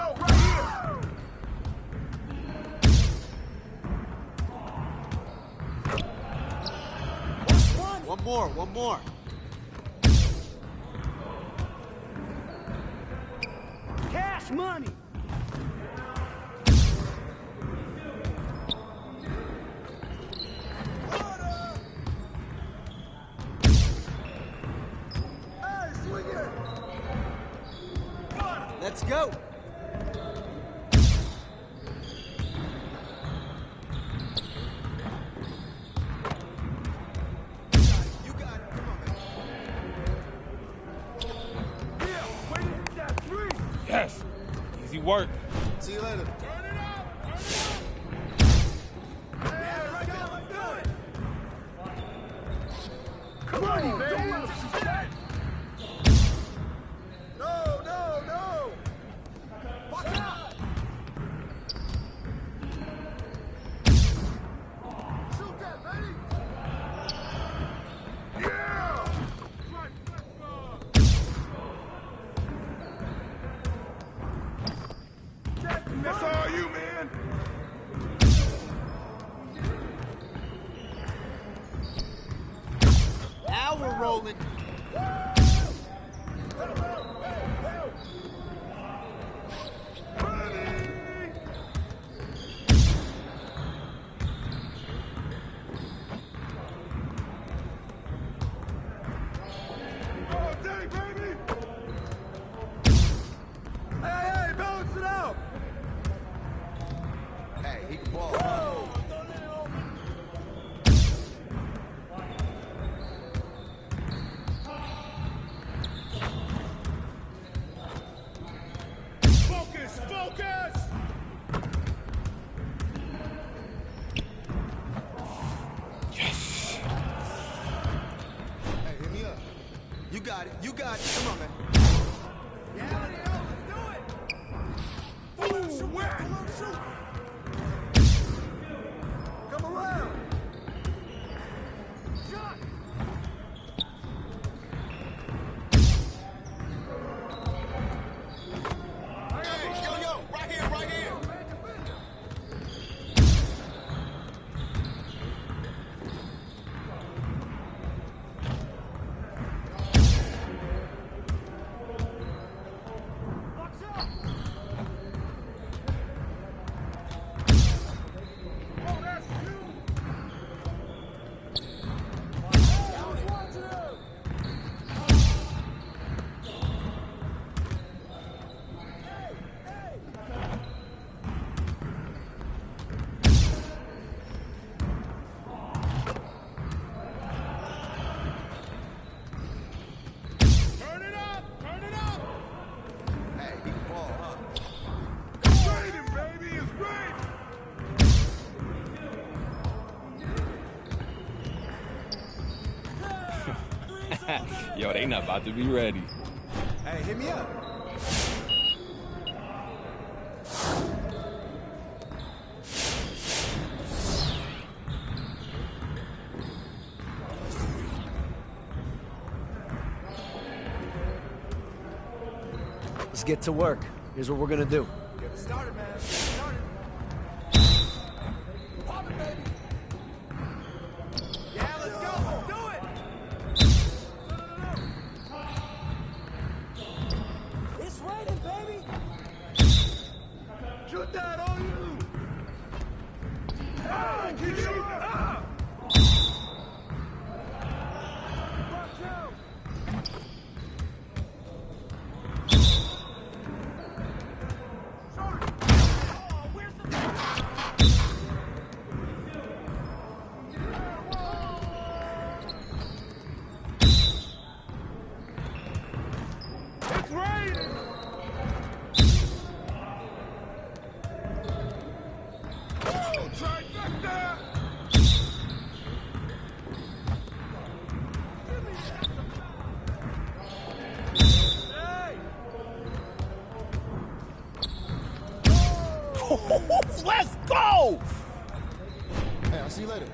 yo, right here! One more. Cash money! Hey, swing it! Let's go. Yes. Easy work. See you later. Turn it up! Yeah, let's do it! Come on, baby! No! Watch out! Shoot that, baby! Yeah! That's all you, man! Now we're rolling. All day, baby! Hey, balance it out! Hey, he can ball. Focus! Yes. Hey, hit me up. You got it. Come on, man. Yeah, let's do it! Ooh, where? Come around! Shot! Hey, yo, right here. Watch out! Oh, that's you! I was watching him! Turn it up! Hey, he can ball, huh? It's raining, baby! It's raining! Yo, they not about to be ready. Hey, hit me up. Let's get to work. Here's what we're gonna do. Get it started, man. Get it started. Pop it, baby. Yeah, let's go. Let's do it. It's raining, baby. Shoot that on you. Hey, keep shooting. Watch out. It's raining! Oh, trifecta! Hey! Let's go! Hey, I'll see you later.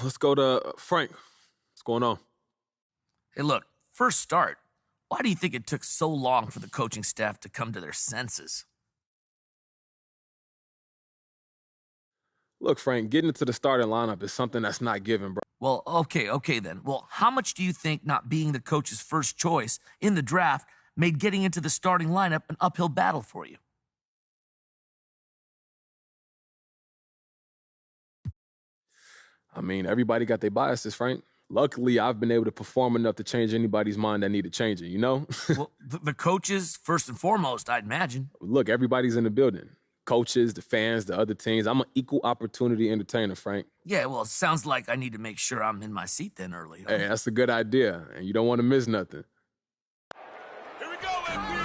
Let's go to Frank. What's going on? Hey, look, first start. Why do you think it took so long for the coaching staff to come to their senses? Look, Frank, getting into the starting lineup is something that's not given, bro. Well, okay then. Well, how much do you think not being the coach's first choice in the draft made getting into the starting lineup an uphill battle for you? I mean, everybody got their biases, Frank. Luckily, I've been able to perform enough to change anybody's mind that needed changing, you know? Well, the coaches, first and foremost, I'd imagine. Look, everybody's in the building. Coaches, the fans, the other teams. I'm an equal opportunity entertainer, Frank. Yeah, well, it sounds like I need to make sure I'm in my seat then early. Huh? Hey, that's a good idea, and you don't want to miss nothing. Here we go, MP.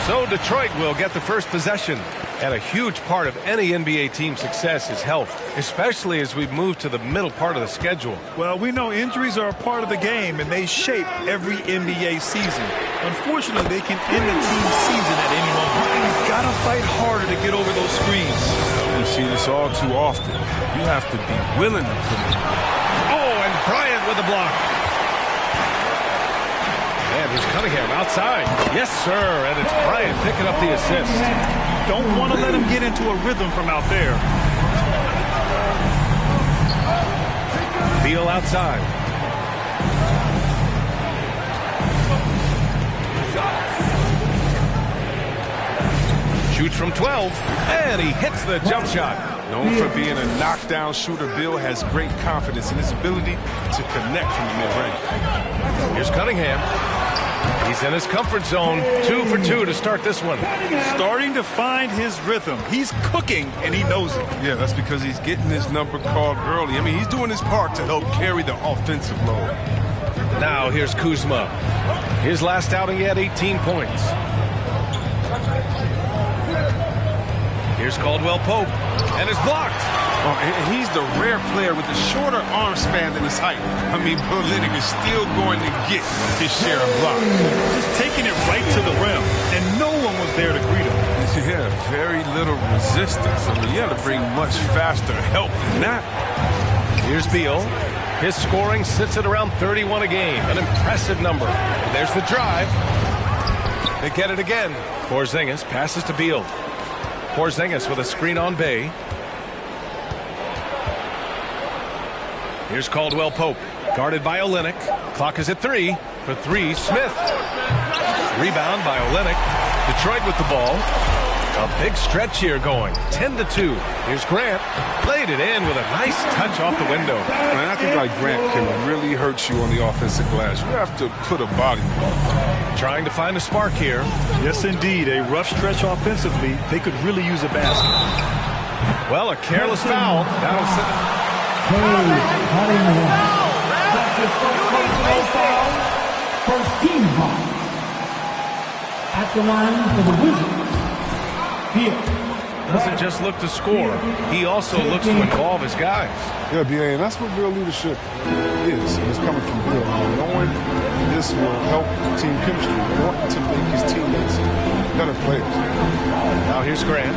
So Detroit will get the first possession. And a huge part of any NBA team's success is health, especially as we move to the middle part of the schedule. Well, we know injuries are a part of the game, and they shape every NBA season. Unfortunately, they can end the team's season at any moment. You've got to fight harder to get over those screens. We see this all too often. You have to be willing to put it. Oh, and Bryant with the block. And here's Cunningham outside. Yes, sir. And it's Bryant picking up the assist. Don't want to let him get into a rhythm from out there. Beal outside. Shoots from 12, and he hits the jump shot. Known for being a knockdown shooter, Bill has great confidence in his ability to connect from the mid-range. Here's Cunningham. He's in his comfort zone. 2 for 2 to start this one. Starting to find his rhythm. He's cooking, and he knows it. Yeah, that's because he's getting his number called early. I mean, he's doing his part to help carry the offensive load. Now here's Kuzma. His last outing, he had 18 points. Here's Caldwell Pope, and it's blocked. Oh, and he's the rare player with a shorter arm span than his height. I mean, Berlinick is still going to get his share of blocks. Just taking it right to the rim, and no one was there to greet him. Yeah, very little resistance. I mean, you have to bring much faster help than that. Here's Beal. His scoring sits at around 31 a game, an impressive number. And there's the drive. They get it again. Porzingis passes to Beal. Porzingis with a screen on Bay. Here's Caldwell Pope, guarded by Olynyk. Clock is at 3. For 3, Smith. Rebound by Olynyk. Detroit with the ball. A big stretch here going. 10-2. Here's Grant. Played it in with a nice touch off the window. Man, I think like Grant can really hurt you on the offensive glass. You have to put a body on it. Trying to find a spark here. Yes, indeed. A rough stretch offensively. They could really use a basket. Well, a careless foul. That'll That's his first personal foul. First team foul. At the line for the Wizards. Here. Doesn't just look to score. He also looks to involve his guys. Yeah, B.A., and that's what real leadership is. And it's coming from Bill. Knowing this will help team chemistry, wanting to make his teammates better players. Now here's Grant.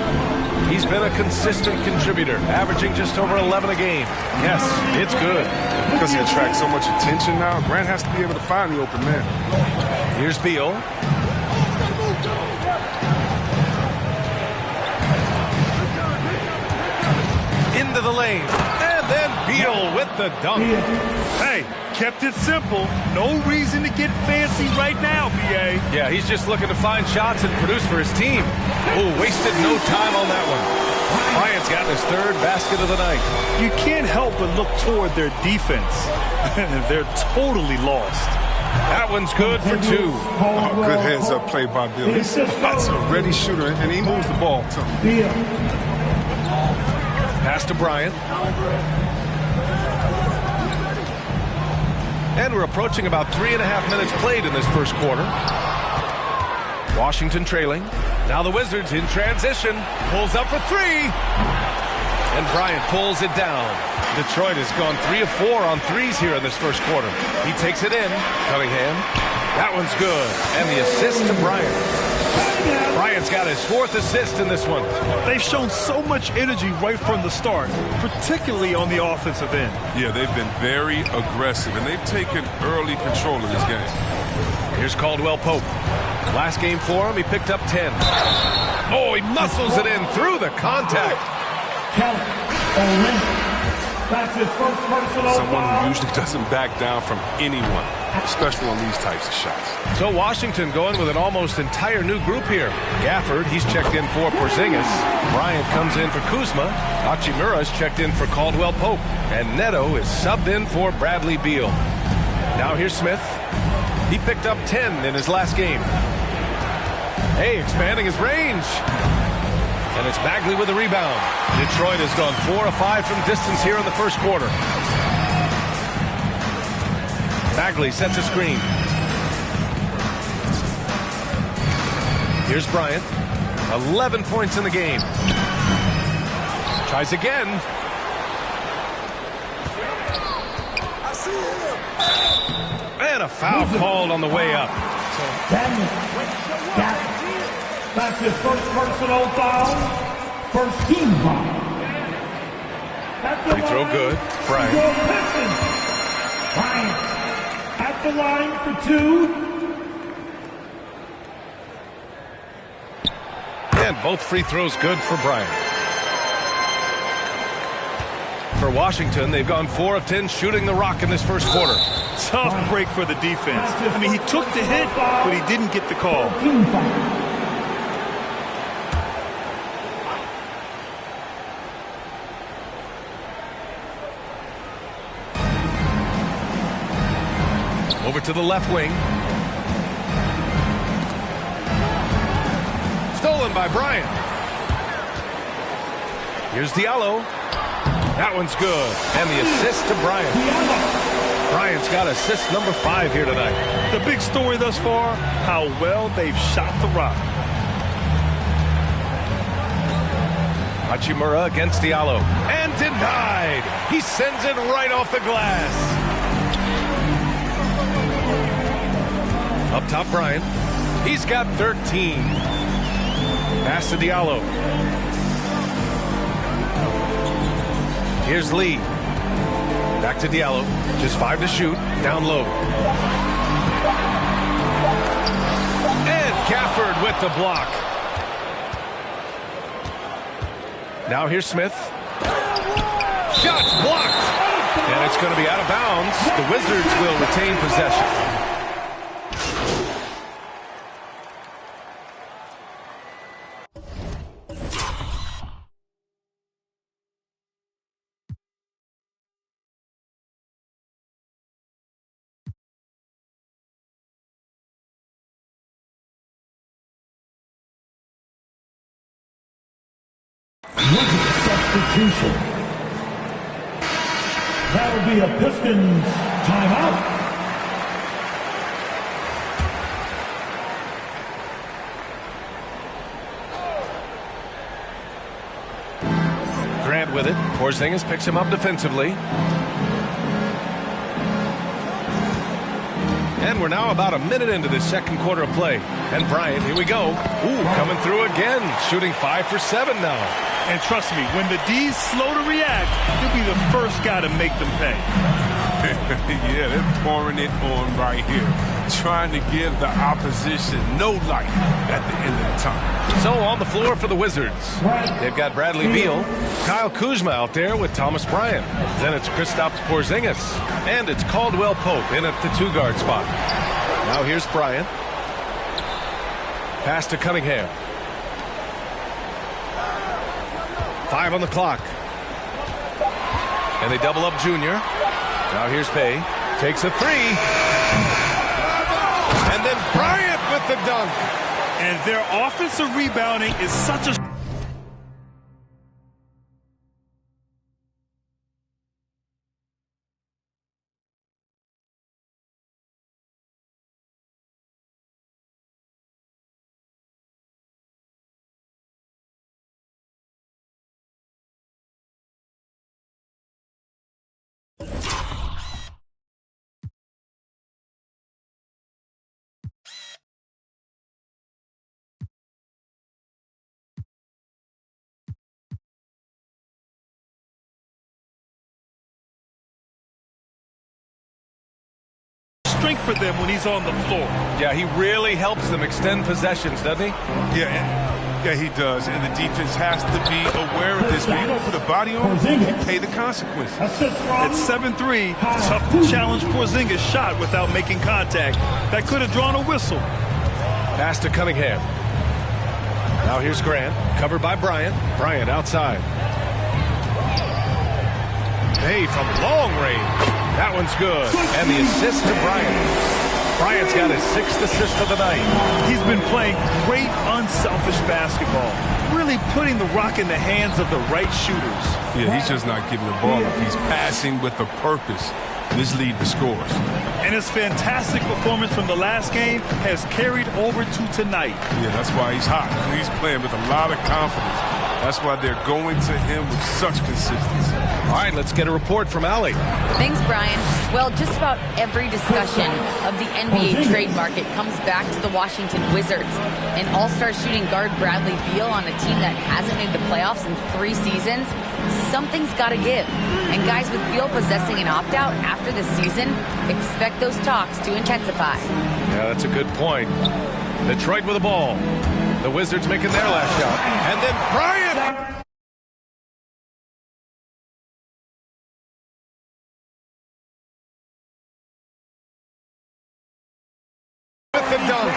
He's been a consistent contributor, averaging just over 11 a game. Yes, it's good. Because he attracts so much attention now, Grant has to be able to find the open man. Here's Beal. Into the lane. And then Beal with the dunk. Hey, kept it simple. No reason to get fancy right now, B.A. Yeah, he's just looking to find shots and produce for his team. Ooh, wasted no time on that one. Bryant's got his third basket of the night. You can't help but look toward their defense. They're totally lost. That one's good for two. Oh, good heads-up play by Bill. That's a ready shooter, and he moves the ball, too. Pass to Bryant. And we're approaching about 3.5 minutes played in this first quarter. Washington trailing. Now the Wizards in transition. Pulls up for three. And Bryant pulls it down. Detroit has gone 3 of 4 on threes here in this first quarter. He takes it in. Cunningham. That one's good. And the assist to Bryant. Bryant's got his 4th assist in this one. They've shown so much energy right from the start, particularly on the offensive end. Yeah, they've been very aggressive, and they've taken early control of this game. Here's Caldwell Pope. Last game for him, he picked up 10. Oh, he muscles it in through the contact. That's his first personal Someone foul. who usually doesn't back down from anyone, especially on these types of shots. So Washington going with an almost entire new group here. Gafford, he's checked in for Porzingis. Bryant comes in for Kuzma. Hachimura's checked in for Caldwell Pope. And Neto is subbed in for Bradley Beal. Now here's Smith. He picked up 10 in his last game. Hey, expanding his range. And it's Bagley with the rebound. Detroit has gone 4 of 5 from distance here in the first quarter. Bagley sets a screen. Here's Bryant. 11 points in the game. Tries again. And a foul called on the way up. That's his first personal foul. First team foul. Free throw good. Bryant. Bryant at the line for 2. And both free throws good for Bryant. For Washington, they've gone 4 of 10 shooting the rock in this first quarter. Tough break for the defense. I mean, he took the hit, but he didn't get the call. Over to the left wing. Stolen by Bryant. Here's Diallo. That one's good. And the assist to Bryant. Bryant's got assist number 5 here tonight. The big story thus far, how well they've shot the rock. Hachimura against Diallo. And denied. He sends it right off the glass. Up top, Bryant. He's got 13. Pass to Diallo. Here's Lee. Back to Diallo. Just 5 to shoot. Down low. And Gafford with the block. Now here's Smith. Shots blocked. And it's going to be out of bounds. The Wizards will retain possession. Substitution. That would be a Pistons timeout. Grant with it. Porzingis picks him up defensively. And we're now about a minute into this second quarter of play. And Bryant, here we go. Ooh, coming through again. Shooting 5 for 7 now. And trust me, when the D's slow to react, he'll be the first guy to make them pay. Yeah, they're pouring it on right here. Trying to give the opposition no light at the end of the time. So on the floor for the Wizards, they've got Bradley Beal, Kyle Kuzma out there with Thomas Bryant. Then it's Kristaps Porzingis. And it's Caldwell Pope in at the 2-guard spot. Now here's Bryant. Pass to Cunningham. 5 on the clock. And they double up Junior. Now here's Bay. Takes a 3. And then Bryant with the dunk. And their offensive rebounding is such a... strength for them when he's on the floor. Yeah, he really helps them extend possessions, doesn't he? Yeah, he does. And the defense has to be aware of this. When you don't put a body on him, you pay the consequences. At 7'3", tough to challenge Porzingis' shot without making contact. That could have drawn a whistle. Pass to Cunningham. Now here's Grant, covered by Bryant. Bryant outside. Hey, from long range. That one's good. And the assist to Bryant. Bryant's got his 6th assist of the night. He's been playing great, unselfish basketball. Really putting the rock in the hands of the right shooters. Yeah, he's just not giving the ball up. He's passing with a purpose. This lead the scores. And his fantastic performance from the last game has carried over to tonight. Yeah, that's why he's hot. He's playing with a lot of confidence. That's why they're going to him with such consistency. All right, let's get a report from Allie. Thanks, Brian. Well, just about every discussion of the NBA trade market comes back to the Washington Wizards. And all-star shooting guard Bradley Beal on a team that hasn't made the playoffs in 3 seasons, something's got to give. And guys, with Beal possessing an opt-out after this season, expect those talks to intensify. Yeah, that's a good point. Detroit with the ball. The Wizards making their last shot. And then Bryant! With the dunk.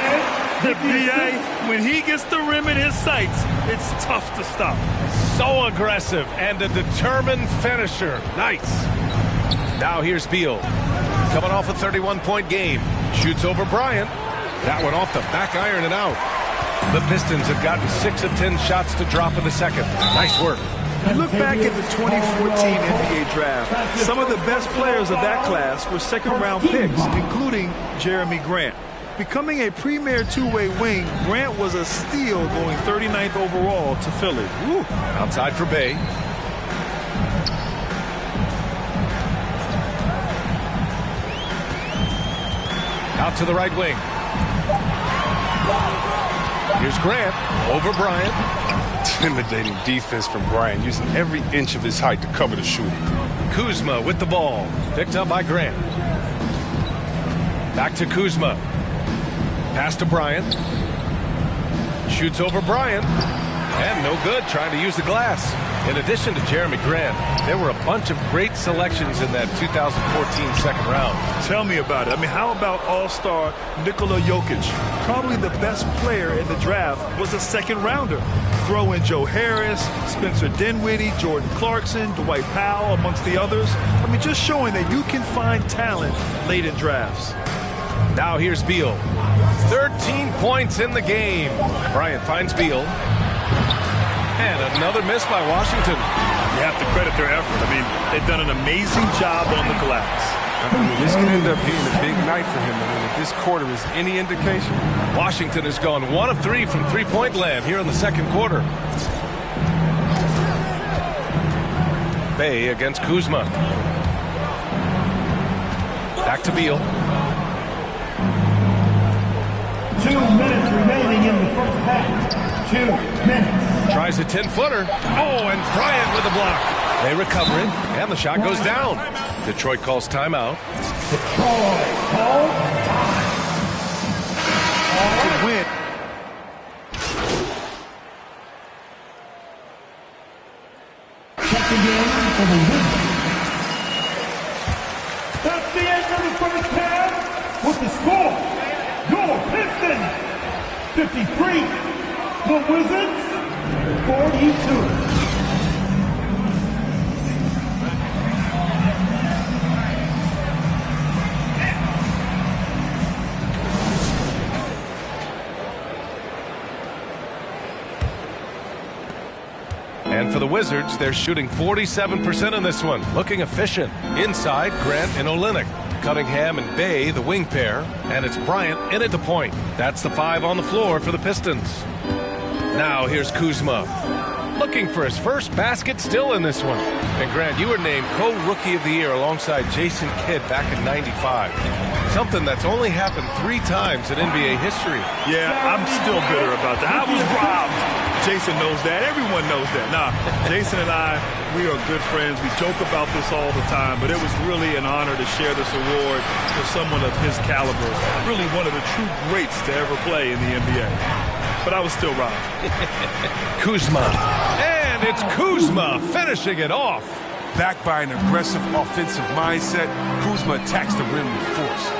The BA, when he gets the rim in his sights, it's tough to stop. So aggressive and a determined finisher. Nice. Now here's Beal. Coming off a 31-point game. Shoots over Bryant. That one off the back iron and out. The Pistons have gotten 6 of 10 shots to drop in the second. Nice work. You look back at the 2014 NBA draft. Some of the best players of that class were second-round picks, including Jeremy Grant. Becoming a premier two-way wing, Grant was a steal going 39th overall to Philly. Woo. Outside for Bay. Out to the right wing. Here's Grant over Bryant. Intimidating defense from Bryant, using every inch of his height to cover the shooter. Kuzma with the ball. Picked up by Grant. Back to Kuzma. Pass to Bryant. Shoots over Bryant. And no good, trying to use the glass. In addition to Jeremy Grant, there were a bunch of great selections in that 2014 second round. Tell me about it. I mean, how about all-star Nikola Jokic? Probably the best player in the draft was a second-rounder. Throw in Joe Harris, Spencer Dinwiddie, Jordan Clarkson, Dwight Powell, amongst the others. I mean, just showing that you can find talent late in drafts. Now here's Beal. 13 points in the game. Bryant finds Beal. And another miss by Washington. have to credit their effort. I mean, they've done an amazing job on the glass. I mean, this could end up being a big night for him. I mean, if this quarter is any indication. Washington has gone 1 of 3 from three-point land here in the second quarter. Bay against Kuzma. Back to Beal. 2 minutes remaining in the first half. 2 minutes. Tries a 10-footer. Oh, and Bryant with the block. They recover it, and the shot goes down. Detroit calls timeout. Detroit calls time. To win. Check again for the win. That's the end of the first half with the score. Your Pistons 53, the Wizards 42. And for the Wizards, they're shooting 47% in this one. Looking efficient. Inside, Grant and Olynyk. Cunningham and Bay, the wing pair. And it's Bryant in at the point. That's the 5 on the floor for the Pistons. Now here's Kuzma. Looking for his first basket still in this one. And Grant, you were named co-rookie of the year alongside Jason Kidd back in '95. Something that's only happened 3 times in NBA history. Yeah, I'm still bitter about that. I was robbed. Jason knows that. Everyone knows that. Nah, Jason and I, we are good friends. We joke about this all the time, but it was really an honor to share this award with someone of his caliber. Really one of the true greats to ever play in the NBA. But I was still robbed. Kuzma. And it's Kuzma finishing it off. Backed by an aggressive offensive mindset, Kuzma attacks the rim with force.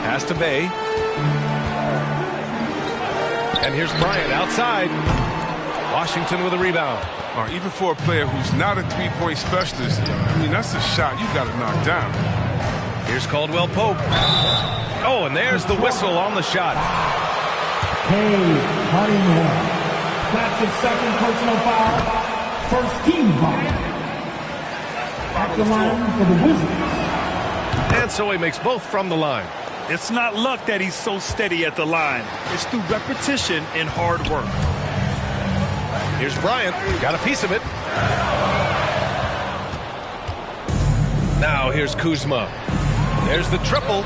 Pass to Bay. And here's Bryant outside. Washington with a rebound. Even for a player who's not a three-point specialist, I mean, that's a shot you got to knock down. Here's Caldwell Pope. Oh, and there's the whistle on the shot. Cunningham. That's his second personal foul. First team foul. At the line for the Wizards. And so he makes both from the line. It's not luck that he's so steady at the line. It's through repetition and hard work. Here's Bryant. Got a piece of it. Now here's Kuzma. There's the triple.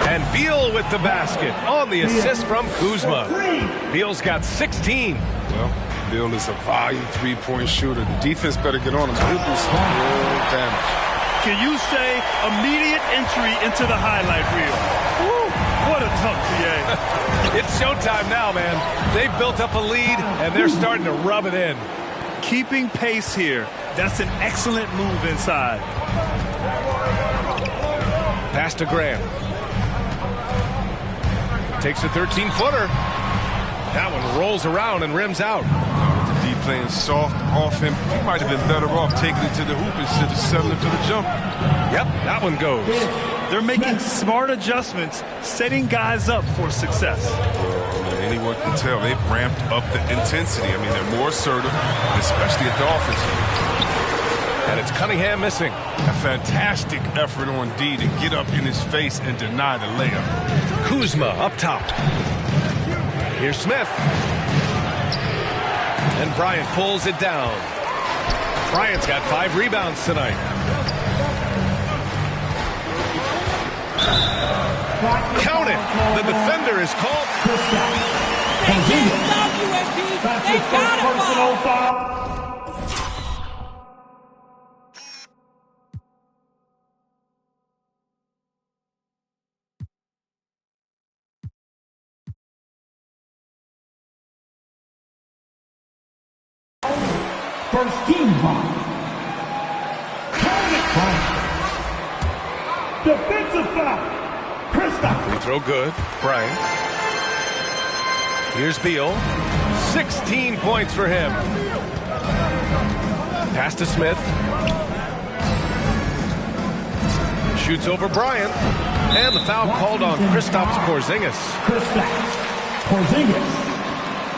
And Beal with the basket on the assist from Kuzma. Beal's got 16. Well, Beal is a volume three-point shooter. The defense better get on him. He'll do some real damage. Can you say immediate entry into the highlight reel? Woo, what a tough PA. It's showtime now, man. They've built up a lead, and they're starting to rub it in. Keeping pace here. That's an excellent move inside. Pass to Graham. Takes a 13-footer. That one rolls around and rims out. With the D playing soft off him, he might have been better off taking it to the hoop instead of settling for the jump. Yep, that one goes. They're making smart adjustments, setting guys up for success. Anyone can tell they've ramped up the intensity. I mean, they're more assertive, especially at the offensive. And it's Cunningham missing. A fantastic effort on D to get up in his face and deny the layup. Kuzma up top. Here's Smith. And Bryant pulls it down. Bryant's got 5 rebounds tonight. Count it. The defender is called. They can't stop you, MP. They got it. First team foul. Defensive foul. Kristaps. Free throw good. Bryant. Here's Beal. 16 points for him. Pass to Smith. Shoots over Bryant. And the foul called on Kristaps Porzingis. Kristaps Porzingis.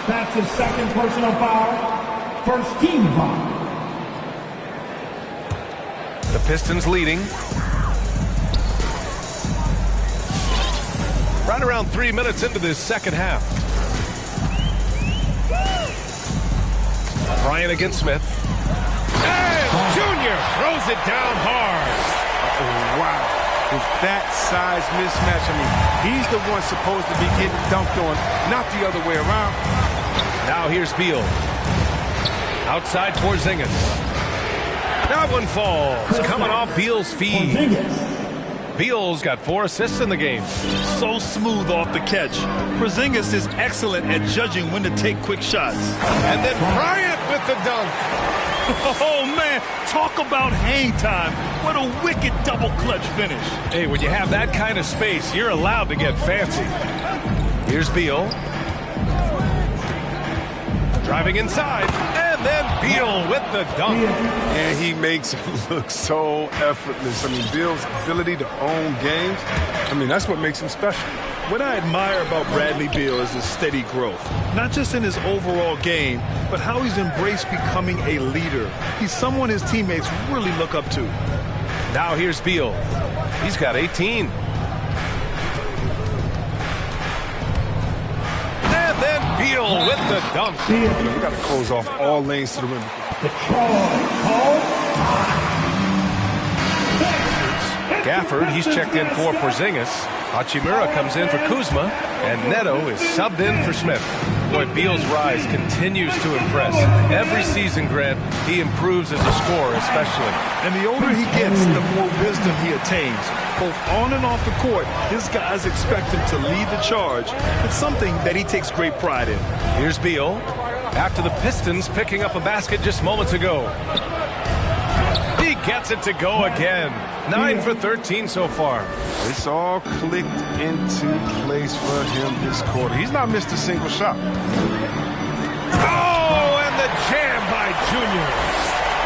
That's his second personal foul. First team foul. Pistons leading. Right around 3 minutes into this second half. Bryant against Smith. And Junior throws it down hard. Oh, wow. With that size mismatch, I mean, he's the one supposed to be getting dunked on, not the other way around. Now here's Beal. Outside Porzingis. That one falls. Coming off Beal's feed. Beal's got 4 assists in the game. So smooth off the catch. Porzingis is excellent at judging when to take quick shots. And then Bryant with the dunk. Oh, man. Talk about hang time. What a wicked double clutch finish. Hey, when you have that kind of space, you're allowed to get fancy. Here's Beal. Driving inside. And then Beal with the dunk. And he makes it look so effortless. I mean, Beal's ability to own games, I mean, that's what makes him special. What I admire about Bradley Beal is his steady growth, not just in his overall game, but how he's embraced becoming a leader. He's someone his teammates really look up to. Now here's Beal. He's got 18. And then Beal with the dunk. We got to close off all lanes to the rim. Gafford, he's checked in for Porzingis. Hachimura comes in for Kuzma. And Neto is subbed in for Smith. Boy, Beal's rise continues to impress. Every season, Grant, he improves as a scorer especially. And the older he gets, the more wisdom he attains. Both on and off the court, his guys expect him to lead the charge. It's something that he takes great pride in. Here's Beal. After the Pistons picking up a basket just moments ago. He gets it to go again. 9 for 13 so far. It's all clicked into place for him this quarter. He's not missed a single shot. Oh, and the jam by Junior.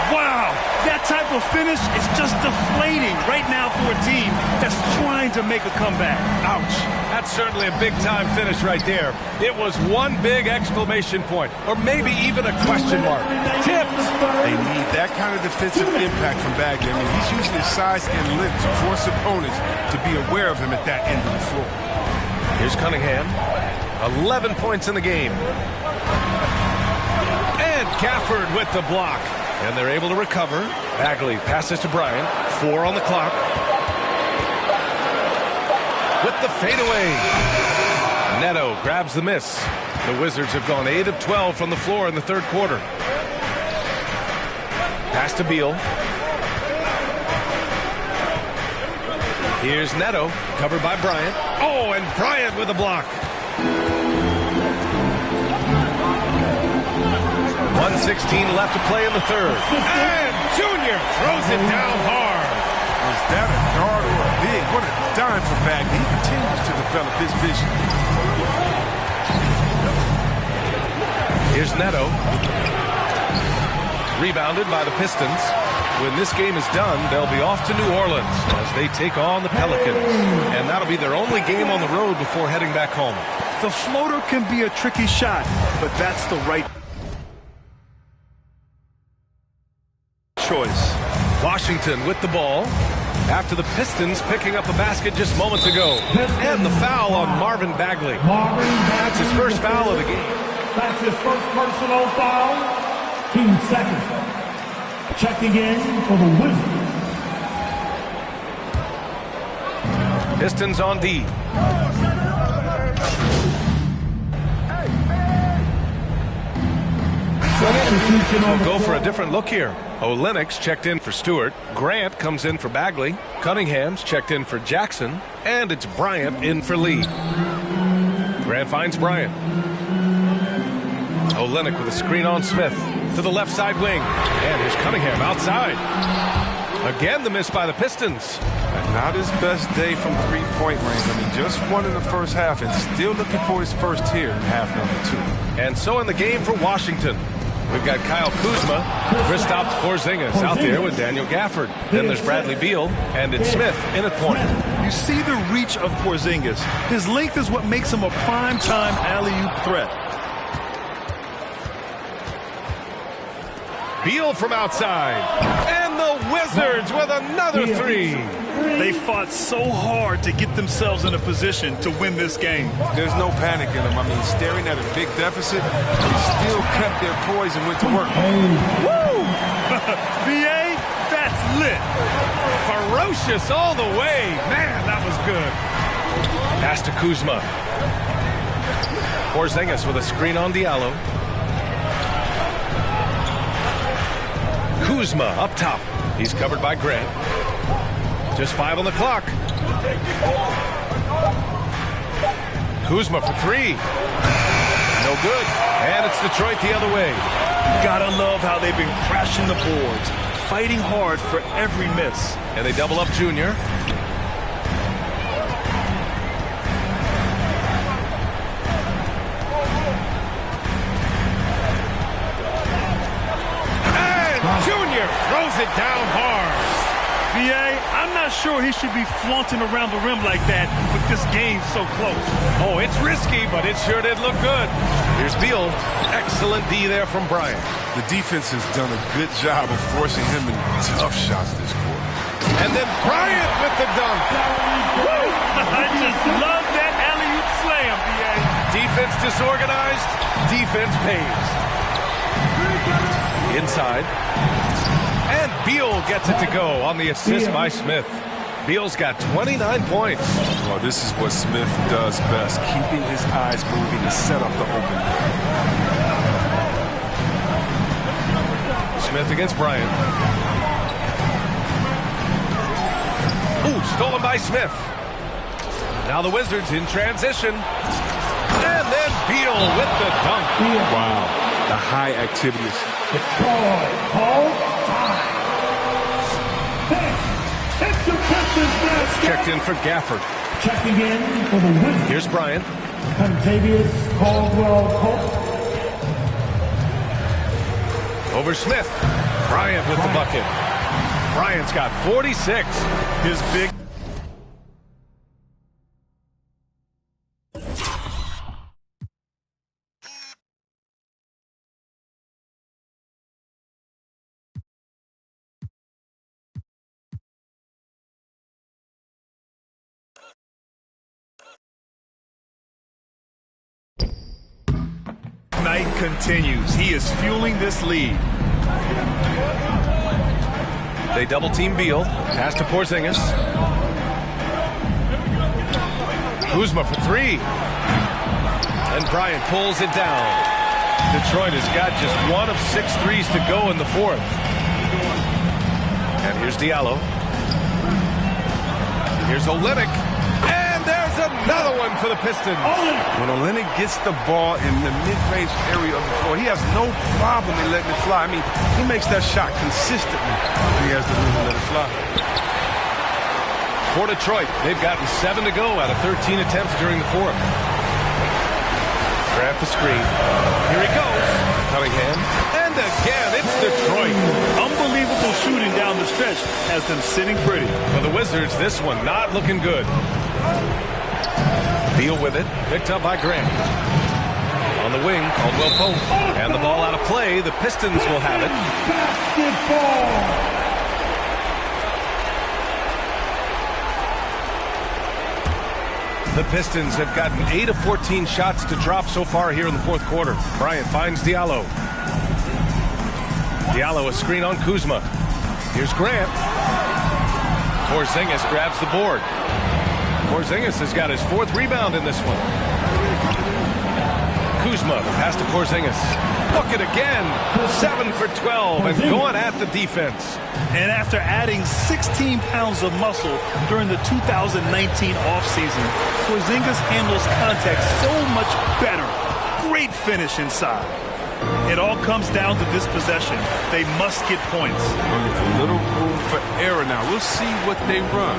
Wow, that type of finish is just deflating right now for a team that's trying to make a comeback. Ouch. That's certainly a big-time finish right there. It was one big exclamation point, or maybe even a question mark. Tipped. They need that kind of defensive impact from Bagley. I mean, he's using his size and length to force opponents to be aware of him at that end of the floor. Here's Cunningham. 11 points in the game. And Gafford with the block. And they're able to recover. Bagley passes to Bryant. 4 on the clock. With the fadeaway. Neto grabs the miss. The Wizards have gone 8 of 12 from the floor in the third quarter. Pass to Beal. Here's Neto, covered by Bryant. Oh, and Bryant with a block. 1:16 left to play in the third. And Junior throws it down hard. Is that a guard or a big? What a dime for Bagley. He continues to develop his vision. Here's Neto. Rebounded by the Pistons. When this game is done, they'll be off to New Orleans as they take on the Pelicans. And that'll be their only game on the road before heading back home. The floater can be a tricky shot, but that's the right choice. Washington with the ball. After the Pistons picking up a basket just moments ago. And the foul on Marvin Bagley. That's his first foul of the game. That's his first personal foul. Team second. Checking in for the Wizards. Pistons on D. We'll go for a different look here. Olenek's checked in for Stewart. Grant comes in for Bagley. Cunningham's checked in for Jackson. And it's Bryant in for Lee. Grant finds Bryant. Olenek with a screen on Smith. To the left side wing. And here's Cunningham outside. Again, the miss by the Pistons. And not his best day from three-point range. I mean, just won in the first half and still looking for his first here in half number 2. And so in the game for Washington, we've got Kyle Kuzma, Kristaps Porzingis out there with Daniel Gafford. Then there's Bradley Beal, and it's Smith in at point. You see the reach of Porzingis. His length is what makes him a prime-time alley-oop threat. Beal from outside. And the The Wizards with another three. They fought so hard to get themselves in a position to win this game. There's no panic in them. I mean, staring at a big deficit, they still kept their poise and went to work. Woo! VA, that's lit. Ferocious all the way. Man, that was good. Pass to Kuzma. Porzingis with a screen on Diallo. Kuzma up top. He's covered by Grant. Just 5 on the clock. Kuzma for three. No good. And it's Detroit the other way. Gotta love how they've been crashing the boards, fighting hard for every miss. And they double up Junior. And Junior throws it down hard. VA, I'm not sure he should be flaunting around the rim like that with this game so close. Oh, it's risky, but it sure did look good. Here's Beal. Excellent D there from Bryant. The defense has done a good job of forcing him in tough shots this quarter. And then Bryant with the dunk. Woo! I just love that alley-oop slam, VA. Defense disorganized. Defense pays. Inside. And Beal gets it to go on the assist by Smith. Beal's got 29 points. Well, this is what Smith does best, keeping his eyes moving to set up the open. Smith against Bryant. Ooh, stolen by Smith. Now the Wizards in transition. And then Beal with the dunk. Wow, the high activities. Checked in for Gafford. Checking in for the Wizards. Here's Bryant. Contavious Caldwell-Pope. Over Smith. Bryant with the bucket. Bryant's got 46. His big... night continues. He is fueling this lead. They double team Beal. Pass to Porzingis. Kuzma for three. And Bryant pulls it down. Detroit has got just 1 of 6 threes to go in the fourth. And here's Diallo. Here's Olynyk. And there's another one for the Pistons. When Olynyk gets the ball in the mid-range area of the floor, he has no problem in letting it fly. I mean, he makes that shot consistently. He has the room to let it fly. For Detroit, they've gotten 7 to go out of 13 attempts during the fourth. Grab the screen. Here he goes. Cunningham. And again, it's Detroit. Unbelievable shooting down the stretch has them sitting pretty. For the Wizards, this one not looking good. Beal with it. Picked up by Grant. On the wing, Caldwell-Pope. And the ball out of play. The Pistons will have it. Basketball. The Pistons have gotten 8 of 14 shots to drop so far here in the fourth quarter. Bryant finds Diallo. Diallo a screen on Kuzma. Here's Grant. Porzingis grabs the board. Porzingis has got his 4th rebound in this one. Kuzma, pass to Porzingis. Bucket again. 7 for 12 and going at the defense. And after adding 16 pounds of muscle during the 2019 offseason, Porzingis handles contact so much better. Great finish inside. It all comes down to this possession. They must get points. With a little room for error now. We'll see what they run.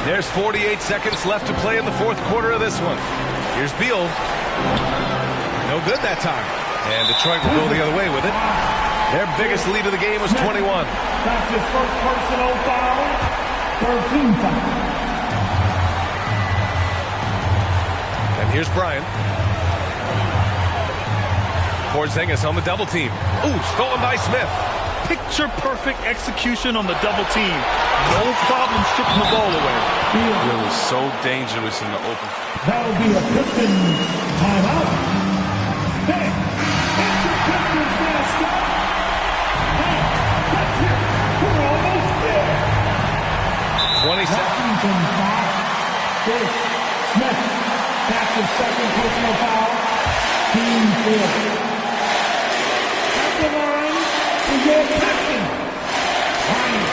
There's 48 seconds left to play in the fourth quarter of this one. Here's Beal. No good that time. And Detroit will go the other way with it. Their biggest lead of the game was 21. That's his first personal foul. 13 foul. And here's Bryant. Porzingis on the double team. Ooh, stolen by Smith. Picture-perfect execution on the double team. No problem stripping the ball away. Really so dangerous in the open. That'll be a Pistons timeout. Hey, that's your Pistons mascot. Hey, that's it. We're almost there. 20 seconds. Washington foul. First, Smith. That's his second personal foul. Team fourth. At the line for your Pistons. Bryant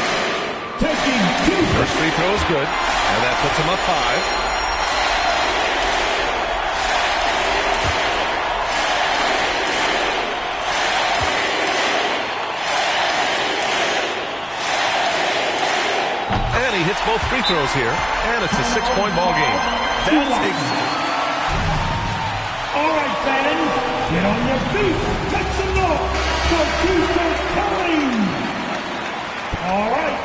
taking two. First free throw is good, and that puts him up 5. And he hits both free throws here, and it's a 6-point ball game. All right, fans, get on your feet. Make some noise. The future's coming. All right,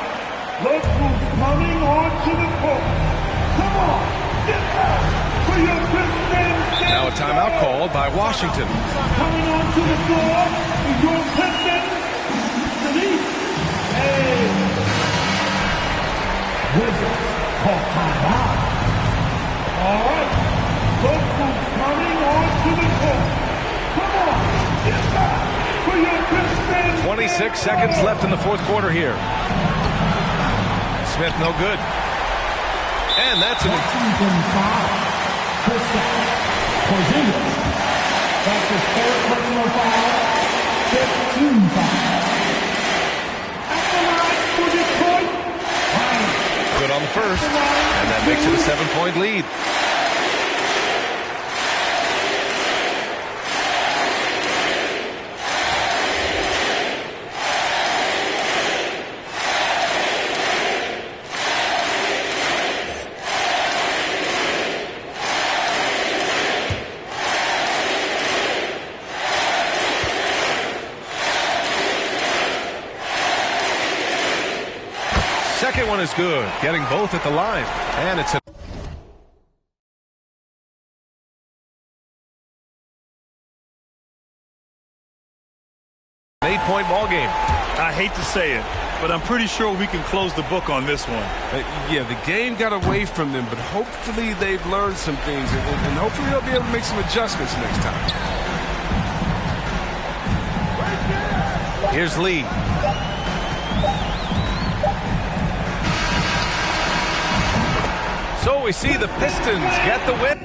look who's coming onto the court. Come on, get back for your Pistons. Now a timeout called by Washington. Coming onto the floor for your Pistons. Denise. Hey. Wizards call timeout. All right, look who's coming onto the court. Come on, get back for your Pistons. 26 seconds left in the fourth quarter here. Smith no good. And that's an... Washington foul. Pistons. Porzingis. That's his third personal foul. 15 foul. At the line for Detroit. Good on the first, and that makes it a 7-point lead. Second one is good, getting both at the line, and it's an 8-point ball game. I hate to say it, but I'm pretty sure we can close the book on this one. Yeah, the game got away from them, but hopefully they've learned some things, and hopefully they'll be able to make some adjustments next time. Here's Lee. So we see the Pistons get the win.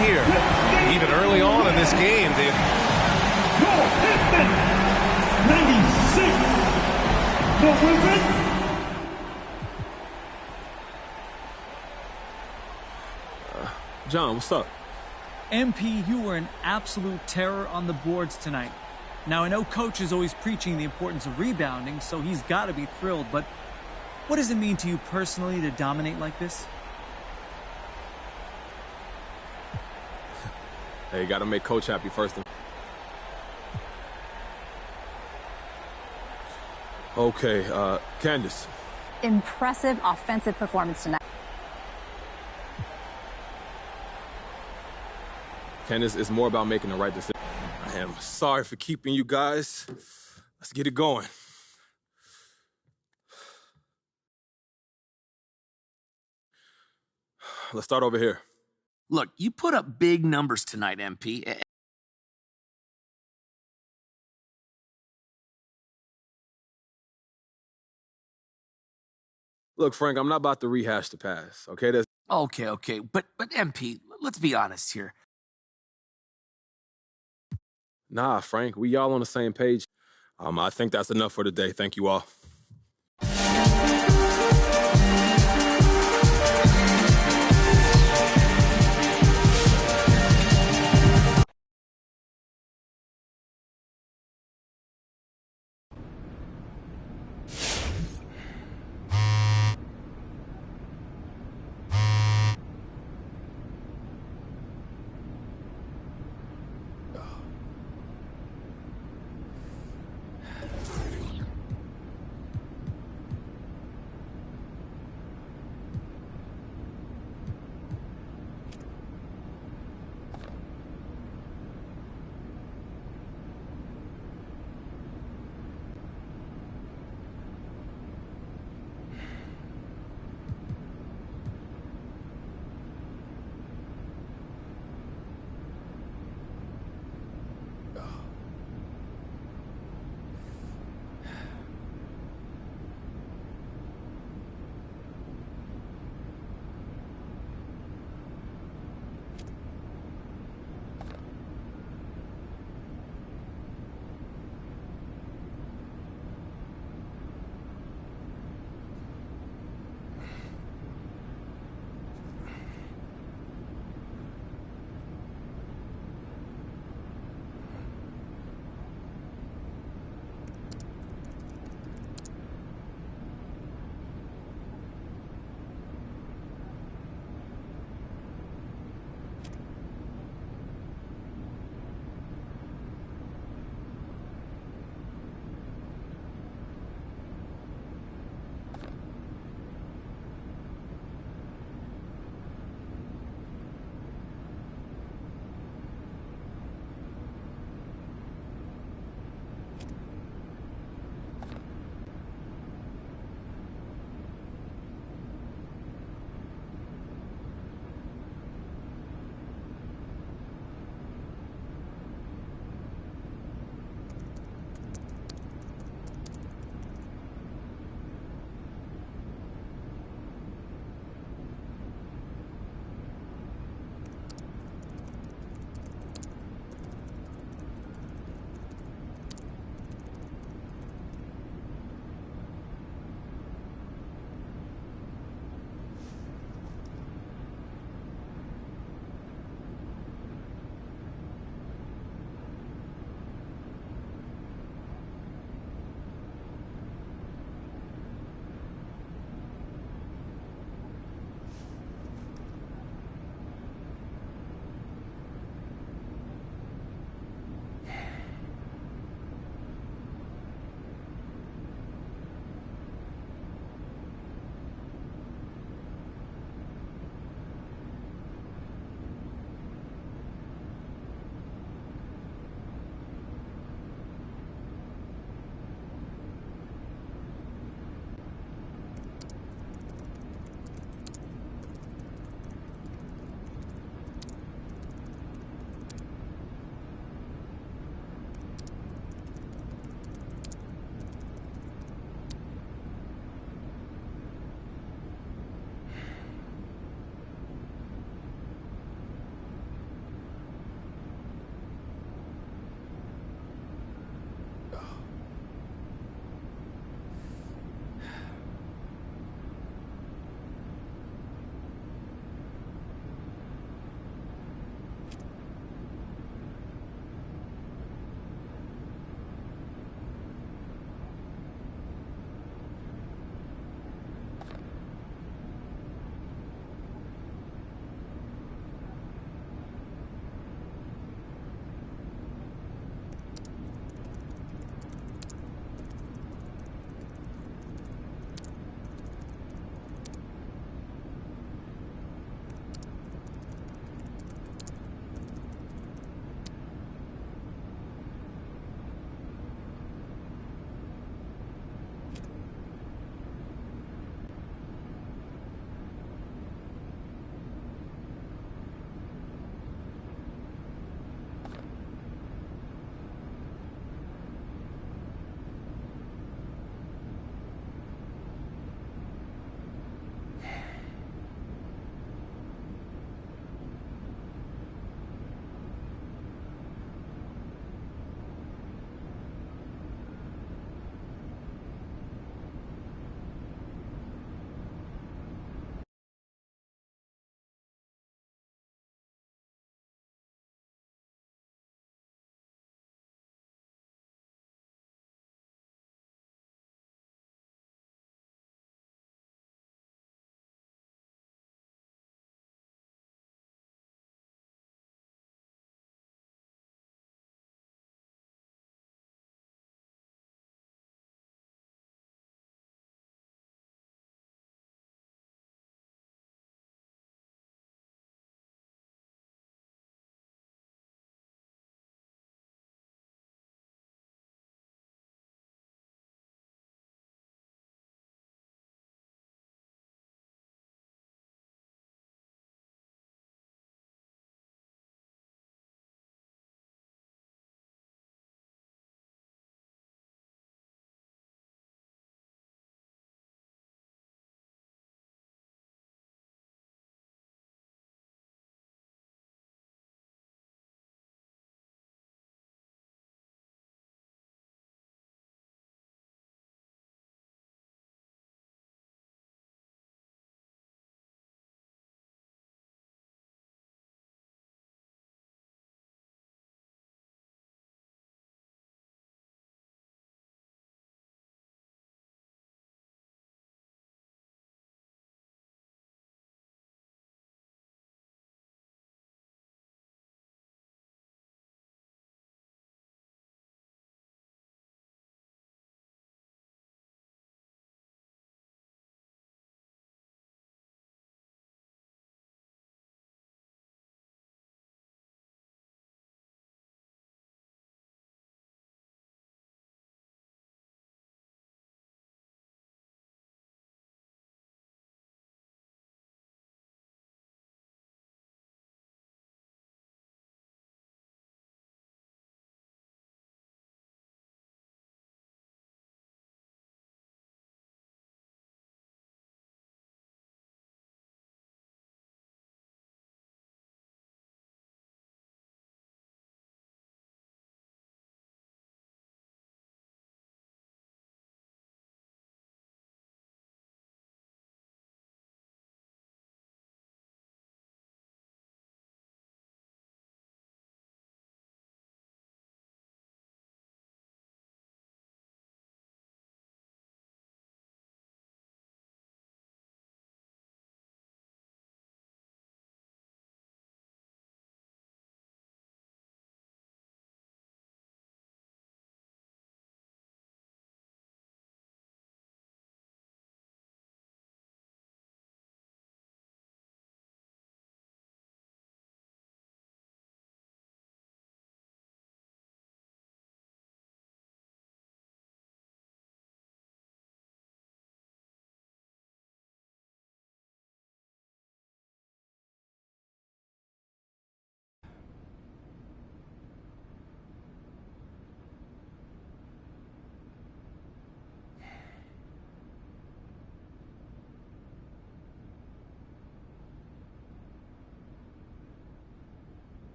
Here, even early on in this game, they... Pistons, 96. The Wizards. John, what's up? MP, you were an absolute terror on the boards tonight. Now, I know Coach is always preaching the importance of rebounding, so he's got to be thrilled, but what does it mean to you personally to dominate like this? Hey, got to make Coach happy first. Okay, Candace. Impressive offensive performance tonight. Candace, it's more about making the right decision. I am sorry for keeping you guys. Let's get it going. Let's start over here. Look, you put up big numbers tonight, MP. Look, Frank, I'm not about to rehash the past, okay? Okay. But MP, let's be honest here. Nah, Frank, we all on the same page. I think that's enough for today. Thank you all.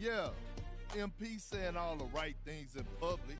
Yeah, MP saying all the right things in public.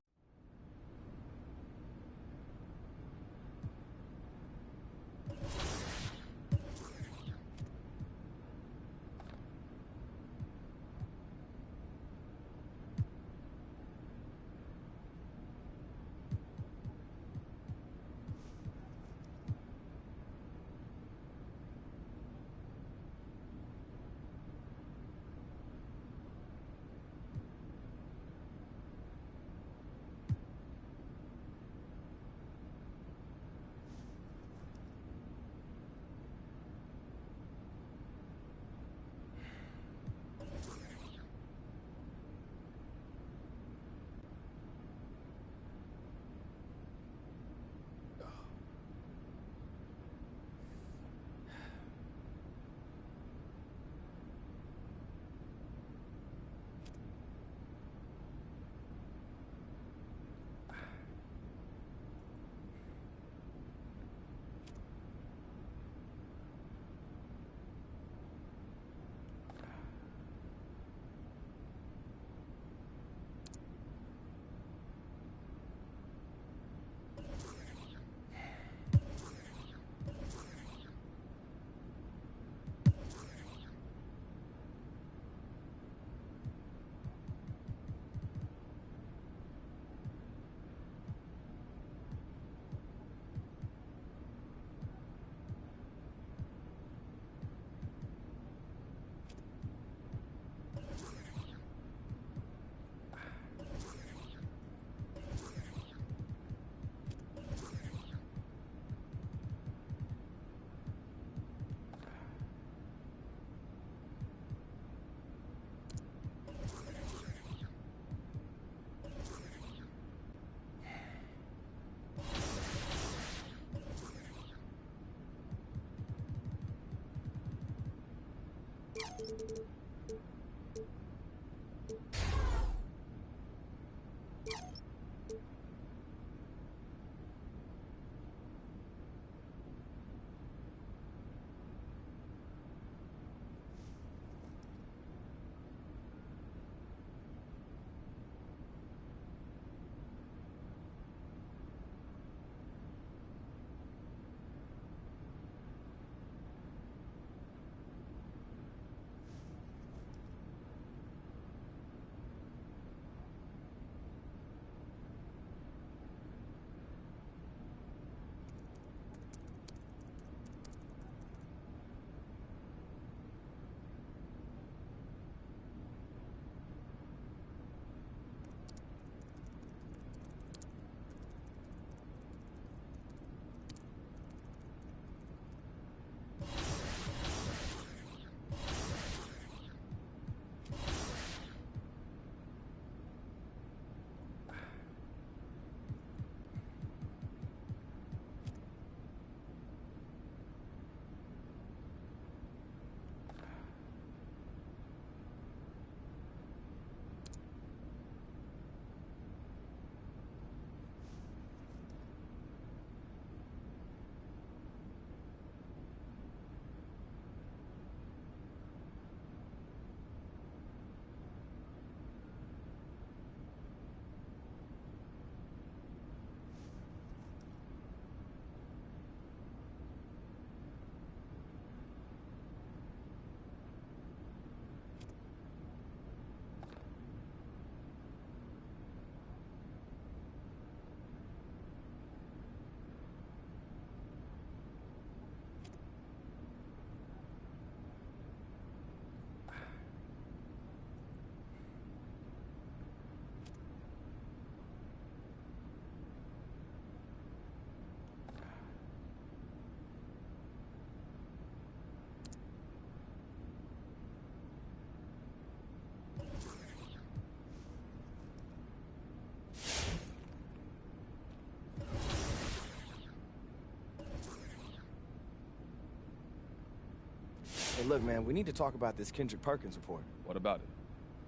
Hey, look, man, we need to talk about this Kendrick Perkins report. What about it?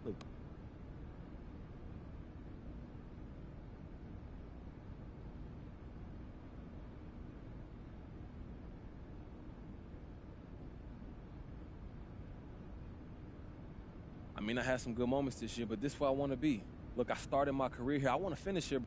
Look. I mean, I had some good moments this year, but this is where I want to be. Look, I started my career here. I want to finish here.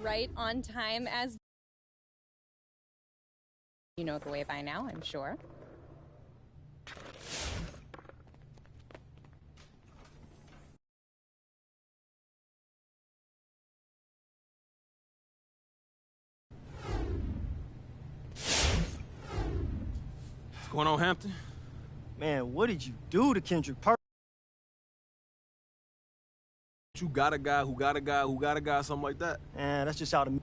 Right on time as you know the way by now, I'm sure. going on, Hampton? Man, what did you do to Kendrick Perkins? You got a guy who got a guy who got a guy, something like that? Man, that's just out of...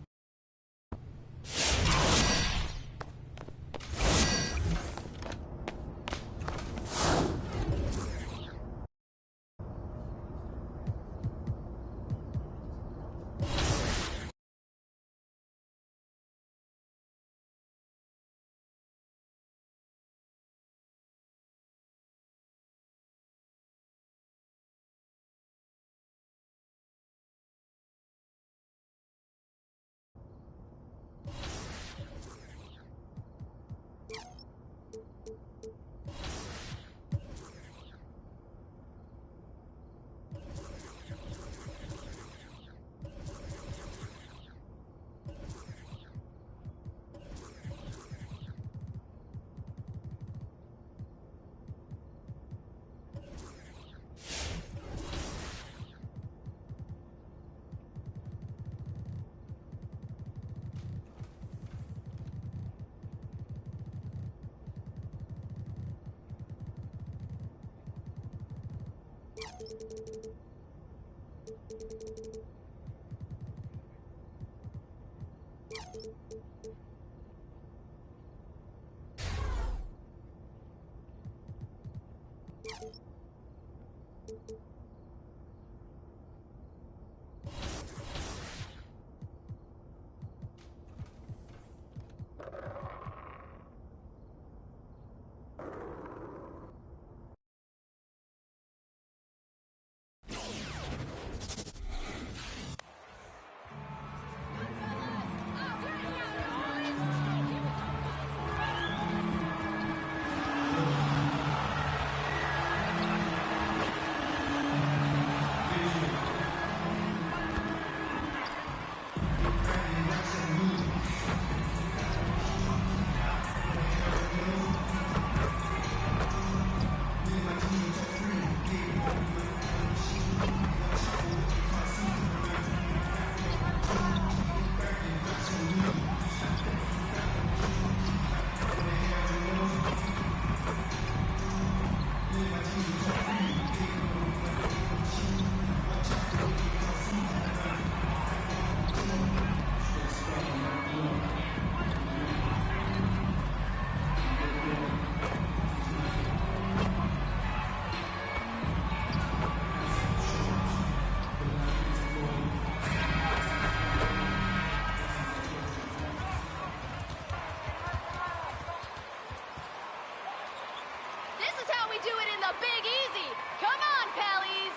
This is how we do it in the Big Easy. Come on, Pallies.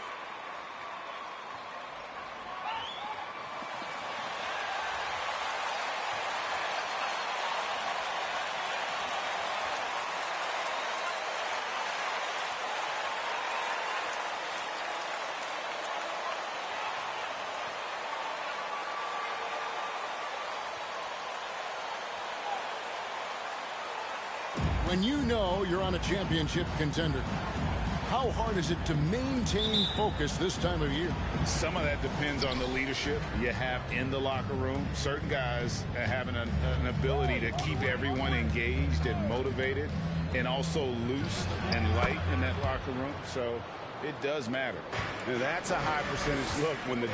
When you know you're on a championship contender, how hard is it to maintain focus this time of year? Some of that depends on the leadership you have in the locker room. Certain guys have an ability to keep everyone engaged and motivated and also loose and light in that locker room. So it does matter. That's a high percentage look when the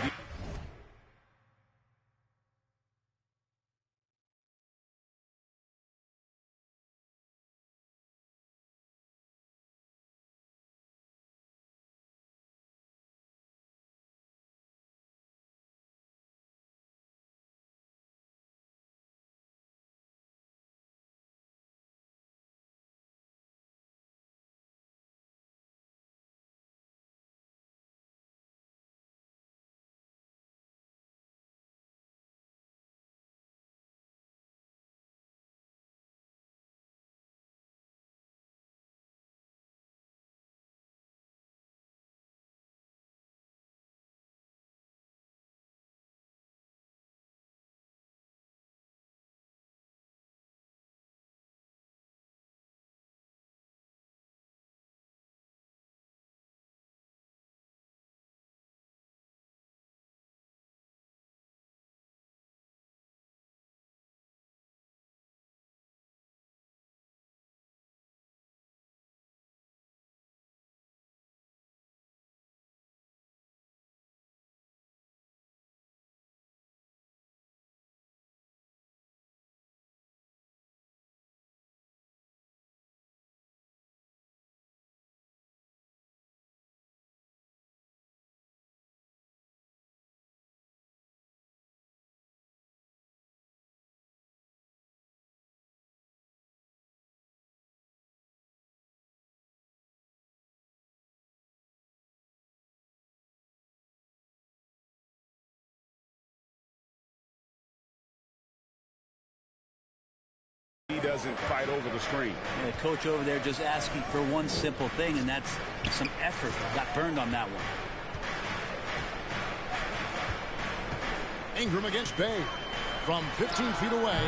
he doesn't fight over the screen. The coach over there just asking for one simple thing, and that's some effort. Got burned on that one. Ingram against Bay. From 15 feet away,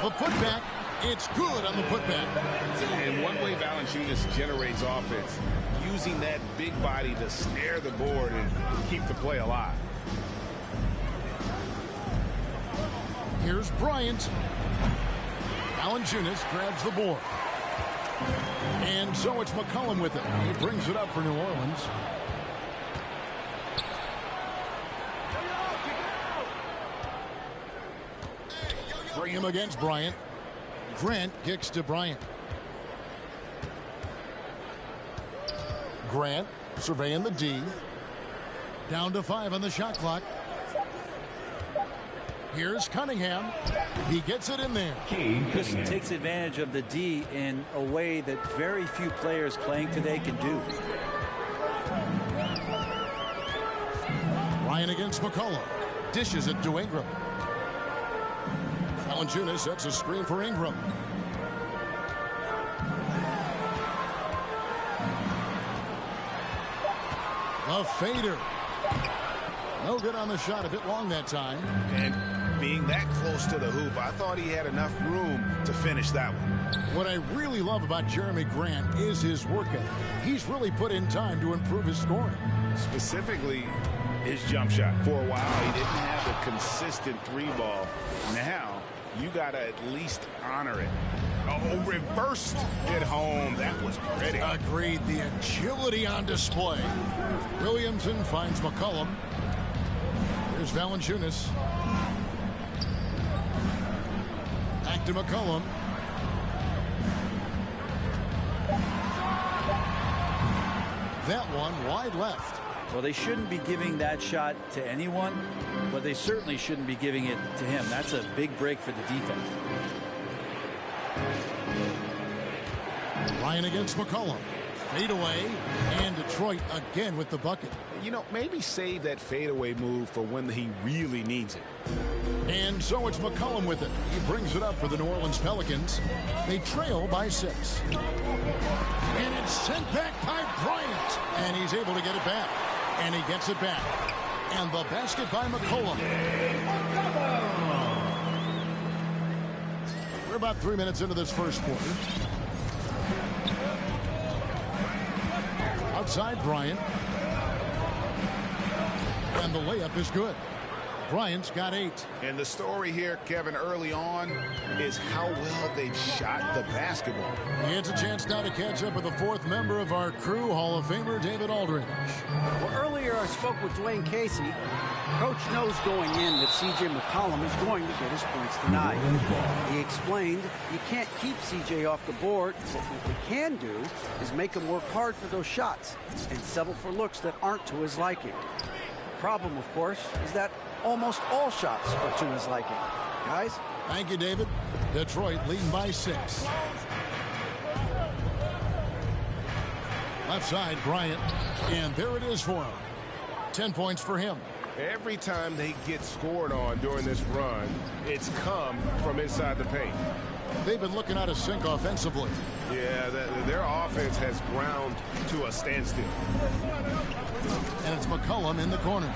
the putback. It's good on the putback. And one way Valanciunas generates offense, using that big body to snare the board and keep the play alive. Here's Bryant. Valanciunas grabs the board. And so it's McCollum with it. He brings it up for New Orleans. Bring him against Bryant. Grant kicks to Bryant. Grant surveying the D. Down to 5 on the shot clock. Here's Cunningham. He gets it in there. This takes advantage of the D in a way that very few players playing today can do. Ryan against McCollum. Dishes it to Ingram. Valanciunas sets a screen for Ingram. A fader. No good on the shot. A bit long that time. And being that close to the hoop, I thought he had enough room to finish that one. What I really love about Jeremy Grant is his work ethic. He's really put in time to improve his scoring. Specifically, his jump shot. For a while, he didn't have a consistent three ball. Now, you got to at least honor it. Oh, reversed it home. That was pretty. Agreed. The agility on display. Williamson finds McCollum. Here's Valanciunas. Back to McCollum. That one wide left. Well, they shouldn't be giving that shot to anyone, but they certainly shouldn't be giving it to him. That's a big break for the defense. Ryan against McCollum. Fadeaway, and Detroit again with the bucket. You know, maybe save that fadeaway move for when he really needs it. And so it's McCollum with it. He brings it up for the New Orleans Pelicans. They trail by 6. And it's sent back by Bryant. And he's able to get it back. And he gets it back. And the basket by McCollum. We're about 3 minutes into this first quarter. Outside Bryant. And the layup is good. Bryant's got 8. And the story here, Kevin, early on is how well they've shot the basketball. He gets a chance now to catch up with the 4th member of our crew, Hall of Famer David Aldridge. Well, earlier I spoke with Dwayne Casey. Coach knows going in that C.J. McCollum is going to get his points tonight. He explained you can't keep C.J. off the board, but what we can do is make him work hard for those shots and settle for looks that aren't to his liking. The problem, of course, is that almost all shots are to his liking. Guys? Thank you, David. Detroit leading by 6. Left side, Bryant. And there it is for him. 10 points for him. Every time they get scored on during this run, it's come from inside the paint. They've been looking out of sync offensively. Yeah, their offense has ground to a standstill. And it's McCollum in the corner.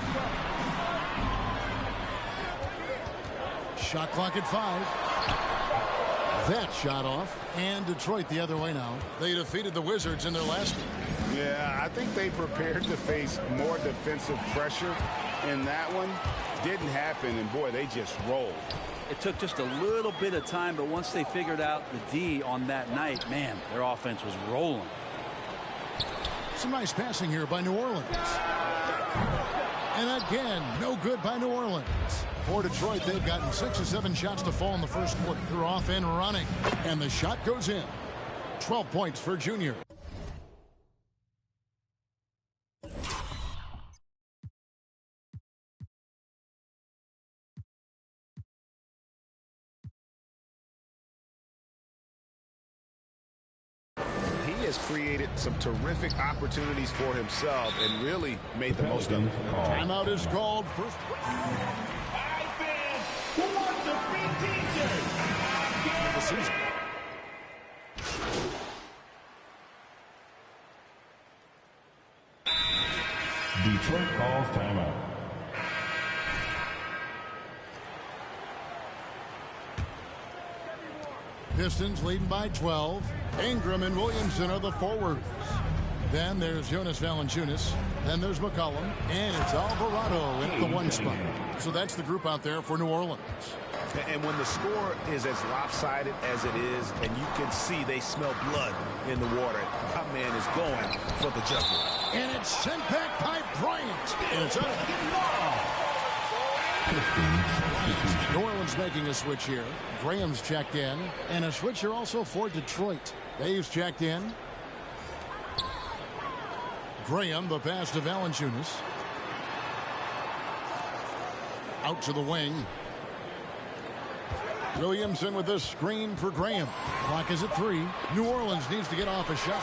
Shot clock at 5. That shot off. And Detroit the other way now. They defeated the Wizards in their last game. Yeah, I think they prepared to face more defensive pressure in that one. Didn't happen, and boy, they just rolled. It took just a little bit of time, but once they figured out the D on that night, man, their offense was rolling. Some nice passing here by New Orleans. And again, no good by New Orleans. For Detroit, they've gotten 6 or 7 shots to fall in the first quarter. They're off and running. And the shot goes in. 12 points for Junior. Created some terrific opportunities for himself and really made the most of it. Timeout is called. First. The season. Detroit calls timeout. Pistons leading by 12. Ingram and Williamson are the forwards. Then there's Jonas Valanciunas. Then there's McCollum. And it's Alvarado in at the 1 spot. So that's the group out there for New Orleans. And when the score is as lopsided as it is, and you can see they smell blood in the water, my man is going for the jugular. And it's sent back by Bryant. And it's out. New Orleans making a switch here. Graham's checked in. And a switch here also for Detroit. Dave's checked in. Graham, the pass to Valanciunas. Out to the wing. Williamson with this screen for Graham. Clock is at 3. New Orleans needs to get off a shot.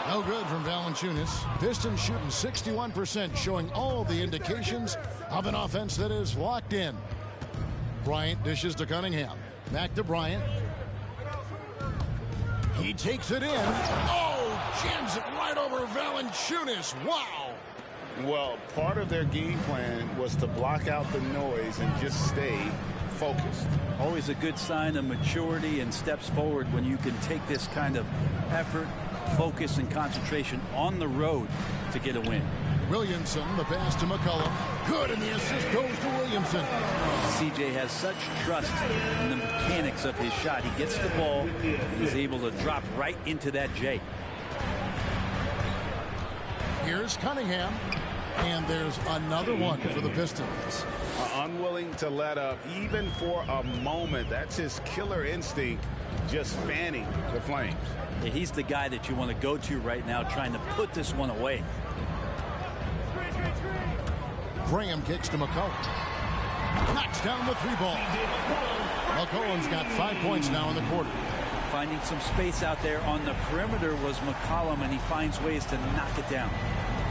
No good from Valanciunas. Pistons shooting 61%, showing all the indications of an offense that is locked in. Bryant dishes to Cunningham. Back to Bryant. He takes it in. Oh, jams it right over Valanciunas. Wow. Well, part of their game plan was to block out the noise and just stay focused. Always a good sign of maturity and steps forward when you can take this kind of effort, focus, and concentration on the road to get a win. Williamson, the pass to McCollum. Good, and the assist goes to Williamson. CJ has such trust in the mechanics of his shot. He gets the ball and is able to drop right into that J. Here's Cunningham. And there's another one for the Pistons. Unwilling to let up even for a moment. That's his killer instinct, just fanning the flames. Yeah, he's the guy that you want to go to right now, trying to put this one away. Graham kicks to McCollum. Knocks down the 3-ball. McCollum's got 5 points now in the quarter. Finding some space out there on the perimeter was McCollum, and he finds ways to knock it down.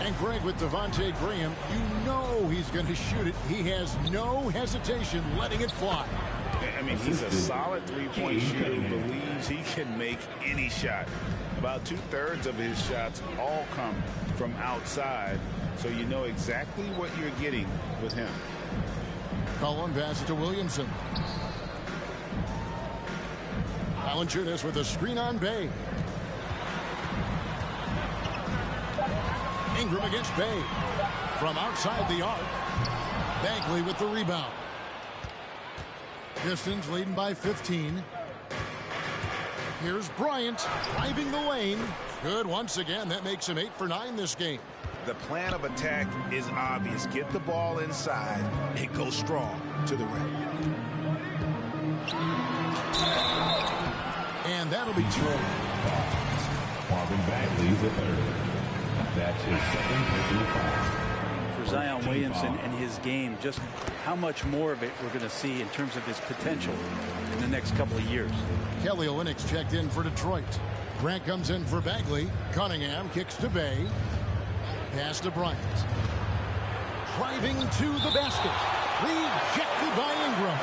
And Greg with Devontae Graham, you know he's going to shoot it. He has no hesitation letting it fly. I mean, he's a solid three-point shooter who believes he can make any shot. About 2/3 of his shots all come from outside, so you know exactly what you're getting with him. Cullen passes to Williamson. Valanciunas with a screen on Bay. Ingram against Bay. From outside the arc. Bagley with the rebound. Pistons leading by 15. Here's Bryant driving the lane. Good once again. That makes him 8 for 9 this game. The plan of attack is obvious. Get the ball inside and go strong to the rim. And that'll be 2. Marvin Bagley, the third. That's his second personal foul. For Zion Williamson and his game, just how much more of it we're going to see in terms of his potential in the next couple of years. Kelly Olynyk's checked in for Detroit. Grant comes in for Bagley. Cunningham kicks to Bay. Pass to Bryant. Driving to the basket. Rejected by Ingram.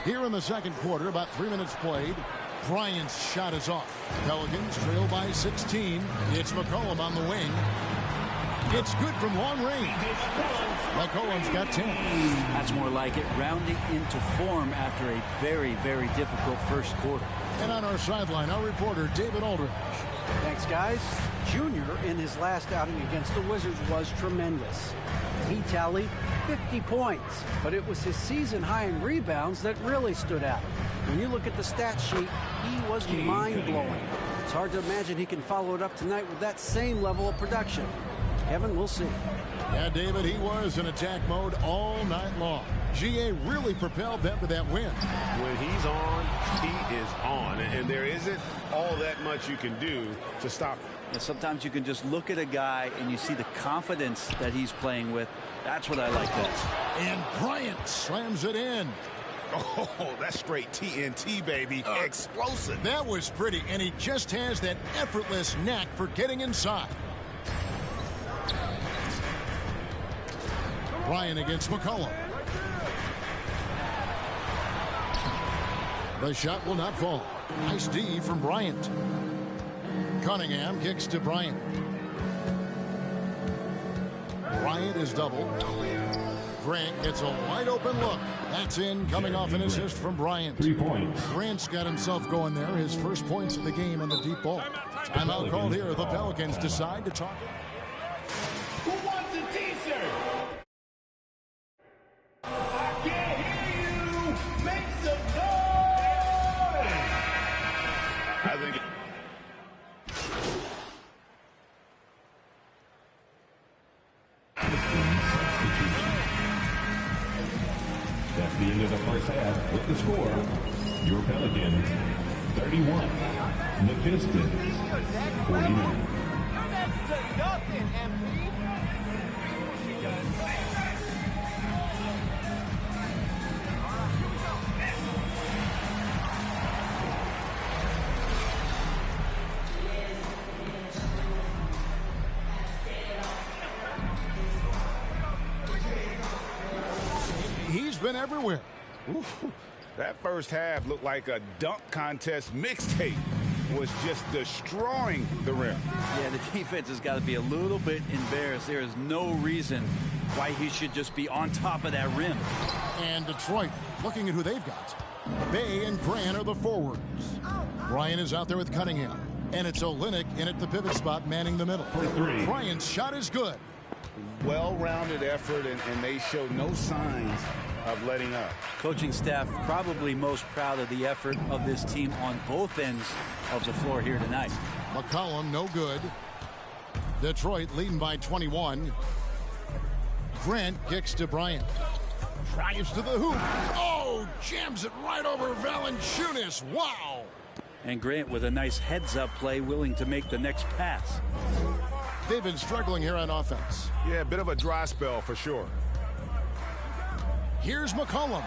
Here in the second quarter, about 3 minutes played. Bryant's shot is off. Pelicans trail by 16. It's McCollum on the wing. It's good from long range. McCollum's got 10. That's more like it. Rounding into form after a very, very difficult first quarter. And on our sideline, our reporter, David Aldridge. Thanks, guys. Junior, in his last outing against the Wizards, was tremendous. He tallied 50 points, but it was his season high in rebounds that really stood out. When you look at the stat sheet, he was mind-blowing. It's hard to imagine he can follow it up tonight with that same level of production. Kevin, we'll see. Yeah, David, he was in attack mode all night long. GA really propelled them to that win. When he's on, he is on. And there isn't all that much you can do to stop him. And sometimes you can just look at a guy and you see the confidence that he's playing with. That's what I like best. And Bryant slams it in. Oh, that's straight TNT, baby. Explosive. That was pretty, and he just has that effortless knack for getting inside. Bryant against McCollum. The shot will not fall. Nice D from Bryant. Cunningham kicks to Bryant. Bryant is doubled. Grant gets a wide open look. That's in, coming off an assist from Bryant. 3 points. Grant's got himself going there. His first points of the game on the deep ball. Timeout called here. The Pelicans decide to talk. Who wants a t-shirt? I can't hear you. Make some noise. I think. That's the end of the first half with the score. Your Pelicans 31. The Pistons 49. He's been everywhere. Ooh, that first half looked like a dunk contest mixtape. Was just destroying the rim. Yeah, the defense has got to be a little bit embarrassed. There is no reason why he should just be on top of that rim. And Detroit, looking at who they've got. Bay and Grant are the forwards. Bryant is out there with Cunningham. And it's Olynyk in at the pivot spot, manning the middle. Bryant's shot is good. Well-rounded effort, and they showed no signs of letting up. Coaching staff probably most proud of the effort of this team on both ends of the floor here tonight. McCollum, no good. Detroit leading by 21. Grant kicks to Bryant. Drives to the hoop. Oh, jams it right over Valanciunas. Wow. And Grant with a nice heads-up play, willing to make the next pass. They've been struggling here on offense. Yeah, a bit of a dry spell for sure. Here's McCollum.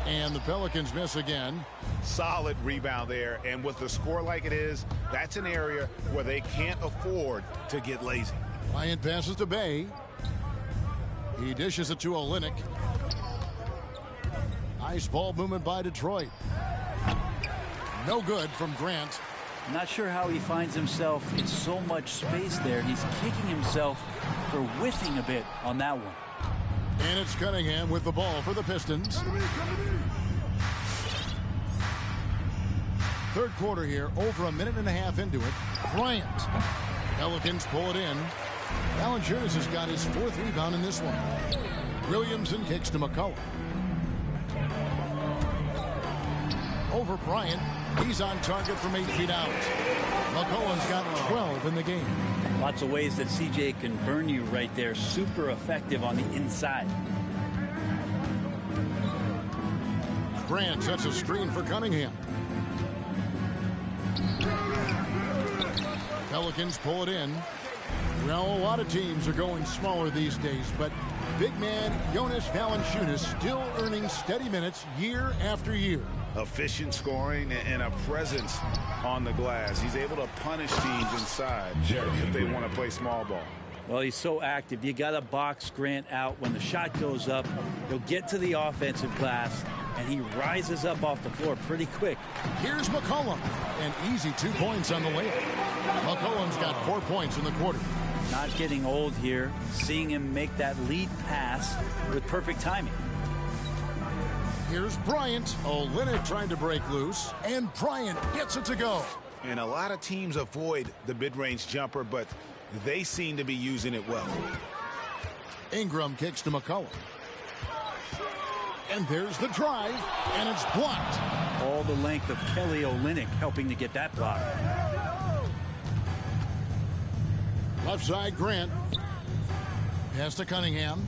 And the Pelicans miss again. Solid rebound there, and with the score like it is, that's an area where they can't afford to get lazy. Bryant passes to Bay. He dishes it to Olynyk. Nice ball movement by Detroit. No good from Grant. Not sure how he finds himself in so much space there. He's kicking himself for whiffing a bit on that one. And it's Cunningham with the ball for the Pistons. Third quarter here, over a minute and a half into it. Bryant. Pelicans pull it in. Valanciunas has got his fourth rebound in this one. Williamson kicks to McCollum. Over Bryant. He's on target from 8 feet out. McCollum's got 12 in the game. Lots of ways that CJ can burn you right there. Super effective on the inside. Grant sets a screen for Cunningham. Pelicans pull it in. Well, a lot of teams are going smaller these days, but big man Jonas Valanciunas still earning steady minutes year after year. Efficient scoring and a presence on the glass. He's able to punish teams inside if they want to play small ball. Well, he's so active. You got to box Grant out. When the shot goes up, he'll get to the offensive glass, and he rises up off the floor pretty quick. Here's McCollum. An easy 2 points on the layup. McCollum's got 4 points in the quarter. Not getting old here. Seeing him make that lead pass with perfect timing. Here's Bryant. Olynyk trying to break loose, and Bryant gets it to go. And a lot of teams avoid the mid-range jumper, but they seem to be using it well. Ingram kicks to McCollum. And there's the drive, and it's blocked. All the length of Kelly Olynyk helping to get that block. Left side, Grant. Pass to Cunningham.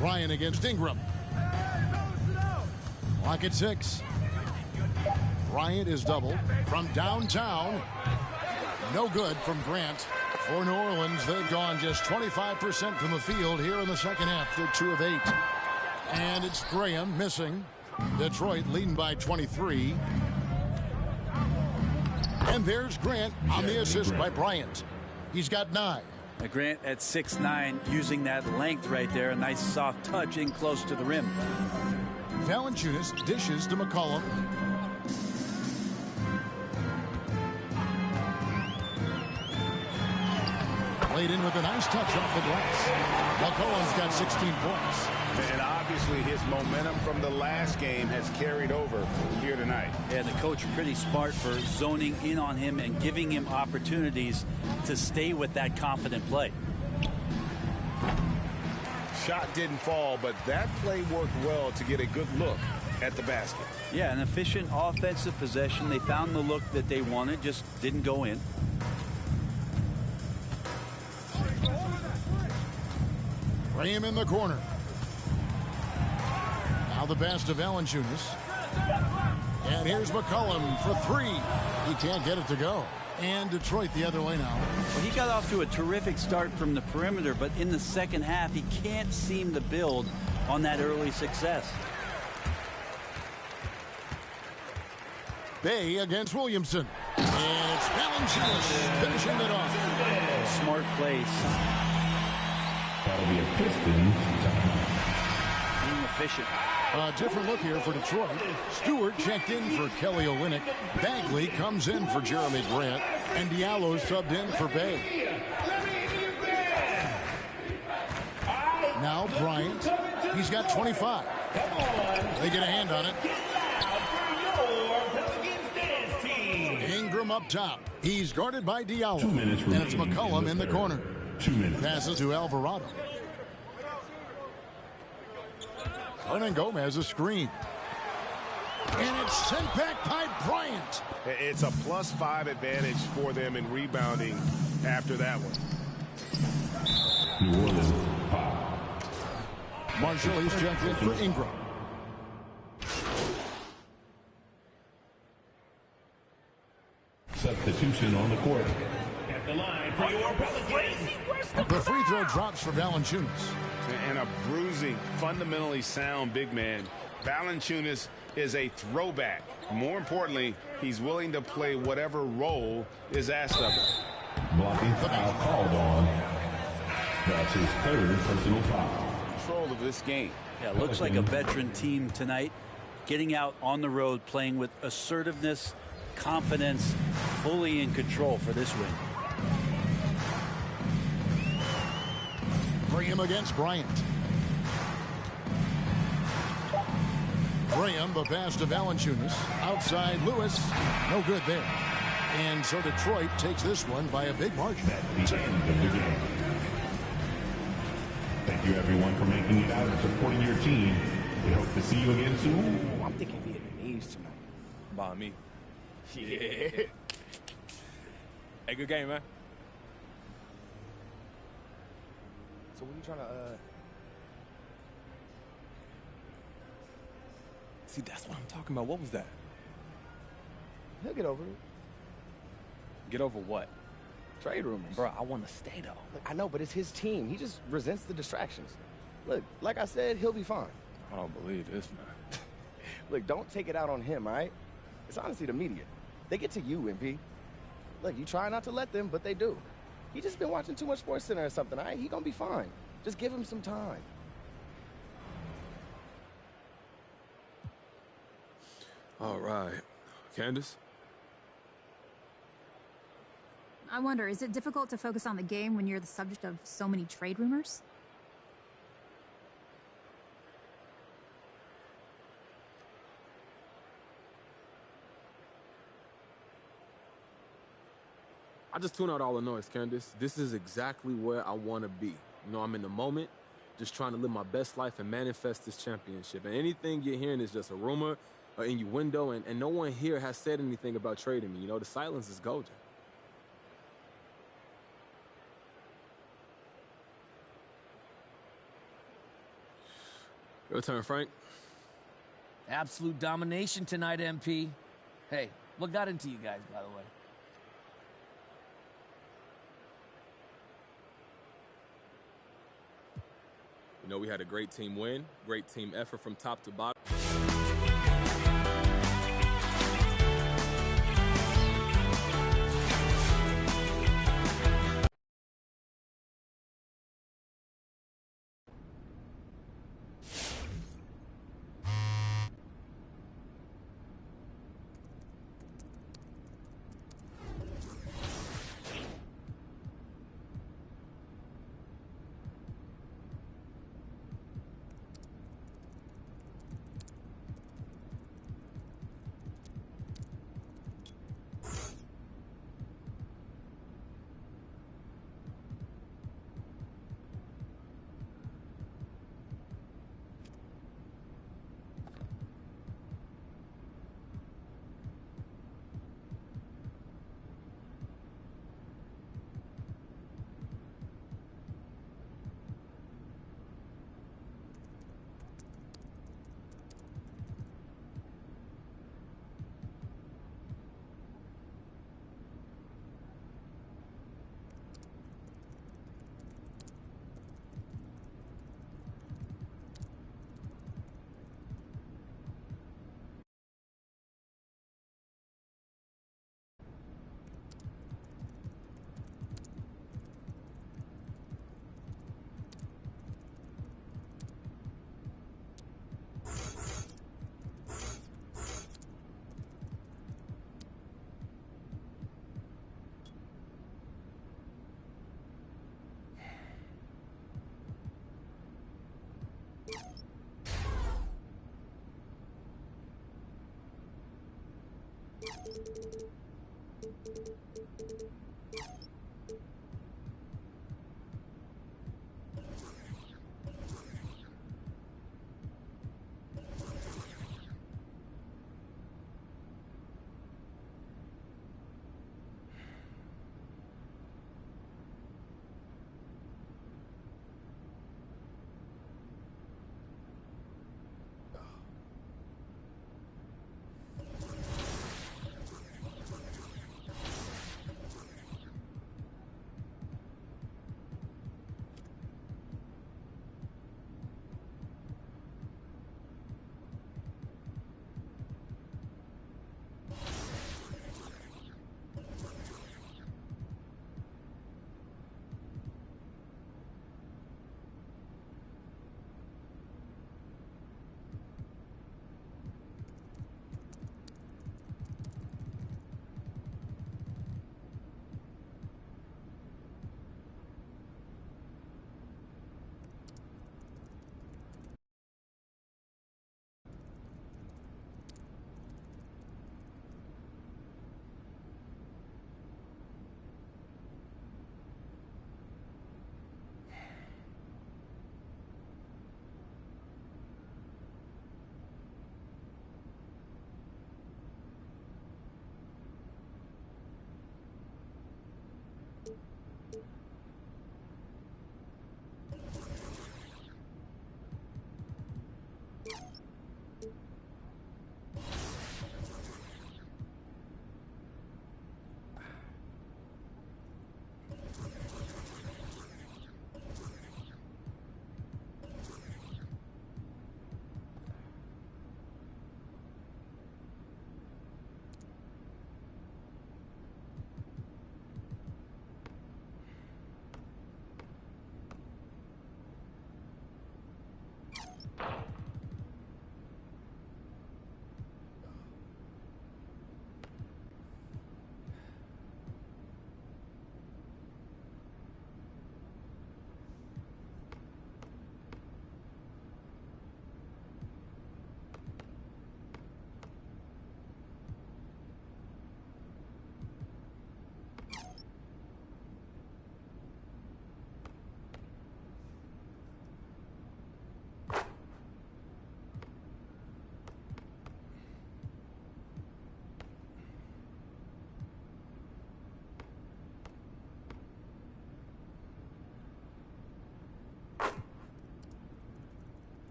Ryan against Ingram. Clock at 6. Bryant is doubled from downtown. No good from Grant. For New Orleans, they've gone just 25% from the field here in the second half. They're 2 of 8. And it's Graham missing. Detroit leading by 23. And there's Grant on the assist by Bryant. He's got 9. Grant at 6'9", using that length right there. A nice soft touch in close to the rim. Valanciunas dishes to McCollum. Played in with a nice touch off the glass. McCollum's got 16 points. And obviously his momentum from the last game has carried over here tonight. And the coach pretty smart for zoning in on him and giving him opportunities to stay with that confident play. Shot didn't fall, but that play worked well to get a good look at the basket. Yeah, an efficient offensive possession. They found the look that they wanted, just didn't go in. Graham in the corner. Now the pass to Valanciunas. And here's McCollum for three. He can't get it to go. And Detroit the other way now. Well, he got off to a terrific start from the perimeter, but in the second half, he can't seem to build on that early success. Bay against Williamson. And it's Valanciunas finishing it off. Smart place. That'll be a Pistons. Being efficient. A different look here for Detroit. Stewart checked in for Kelly Olynyk. Bagley comes in for Jeremy Grant. And Diallo subbed in for Bay. Now Bryant. He's got 25. They get a hand on it. Ingram up top. He's guarded by Diallo. 2 minutes remaining. And it's McCollum in the corner. 2 minutes. Passes to Alvarado. Hernan Gomez a screen. And it's sent back by Bryant. It's a +5 advantage for them in rebounding after that one. New Orleans, 5. Marshall is checked in for Ingram. Substitution on the court. At the line for your Pelicans. The free throw drops for Valanciunas. And a bruising, fundamentally sound big man. Valanciunas is a throwback. More importantly, he's willing to play whatever role is asked of him. Blocking foul called on. That's his third personal foul. Control of this game. Yeah, looks like a veteran team tonight. Getting out on the road, playing with assertiveness, confidence, fully in control for this win. Graham against Bryant. Graham, the pass to Valanciunas. Outside Lewis. No good there. And so Detroit takes this one by a big margin. The end of the game. Thank you, everyone, for making it out and supporting your team. We hope to see you again soon. I'm thinking Vietnamese tonight. By me. Yeah. Hey, good game, man. So what are you trying to, See, that's what I'm talking about. What was that? He'll get over it. Get over what? Trade rumors. Bro, I want to stay, though. Look, I know, but it's his team. He just resents the distractions. Look, like I said, he'll be fine. I don't believe this, man. Look, don't take it out on him, all right? It's honestly the media. They get to you, MP. Look, you try not to let them, but they do. He just been watching too much SportsCenter or something, all right? He gonna be fine. Just give him some time. All right. Candace? I wonder, is it difficult to focus on the game when you're the subject of so many trade rumors? I just tune out all the noise, Candace. This is exactly where I want to be. You know, I'm in the moment, just trying to live my best life and manifest this championship. And anything you're hearing is just a rumor, an innuendo, and no one here has said anything about trading me. You know, the silence is golden. Your turn, Frank. Absolute domination tonight, MP. Hey, what got into you guys, by the way? You know, we had a great team win, great team effort from top to bottom.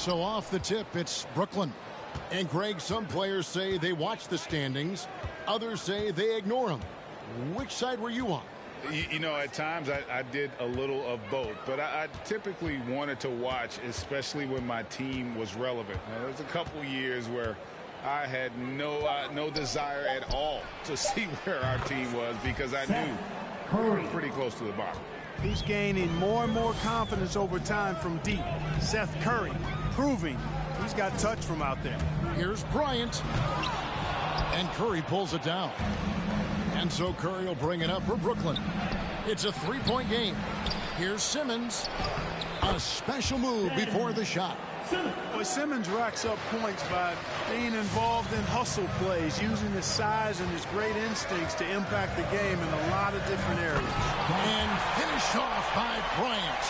so off the tip, it's Brooklyn. And Greg, some players say they watch the standings. Others say they ignore them. Which side were you on? You know, at times I did a little of both, but I typically wanted to watch, especially when my team was relevant. Now, there was a couple years where I had no desire at all to see where our team was because I knew we were pretty close to the bottom. He's gaining more and more confidence over time from deep. Seth Curry proving he's got touch from out there. Here's Bryant. And Curry pulls it down. And so Curry will bring it up for Brooklyn. It's a three-point game. Here's Simmons. A special move before the shot. Well, Simmons racks up points by being involved in hustle plays, using his size and his great instincts to impact the game in a lot of different areas. And finished off by Bryant.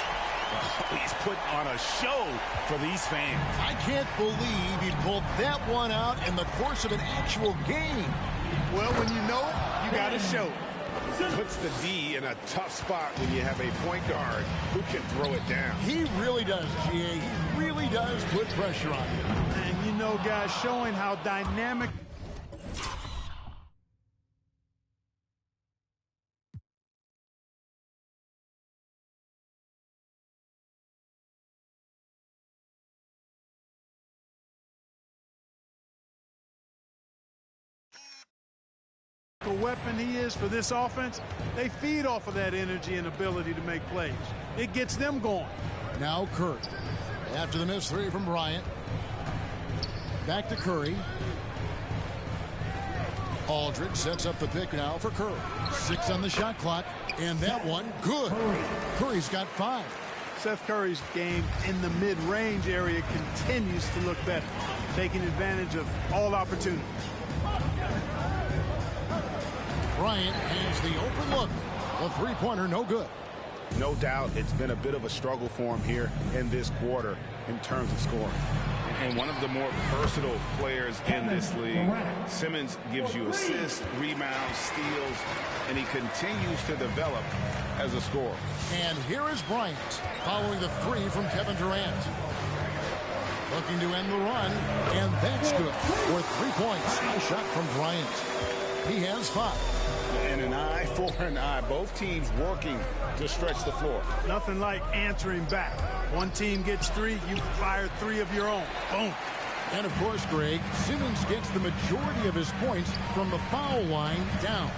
He's putting on a show for these fans. I can't believe he pulled that one out in the course of an actual game. Well, when you know it, you got to show it. Puts the D in a tough spot when you have a point guard who can throw it down. He really does, GA. He really does put pressure on him. And you know, guys, showing how dynamic. The weapon he is for this offense, they feed off of that energy and ability to make plays. It gets them going. Now Curry. After the missed three from Bryant. Back to Curry. Aldridge sets up the pick now for Curry. 6 on the shot clock. And that one, good. Curry's got 5. Seth Curry's game in the mid-range area continues to look better, taking advantage of all opportunities. Bryant has the open look. The three-pointer, no good. No doubt it's been a bit of a struggle for him here in this quarter in terms of scoring. And one of the more versatile players in this league. Simmons gives you assists, rebounds, steals, and he continues to develop as a scorer. And here is Bryant following the three from Kevin Durant. Looking to end the run, and that's good for 3 points. A shot from Bryant. He has 5. And an eye for an eye. Both teams working to stretch the floor. Nothing like answering back. One team gets 3, you fire 3 of your own. Boom. And of course, Greg, Simmons gets the majority of his points from the foul line down.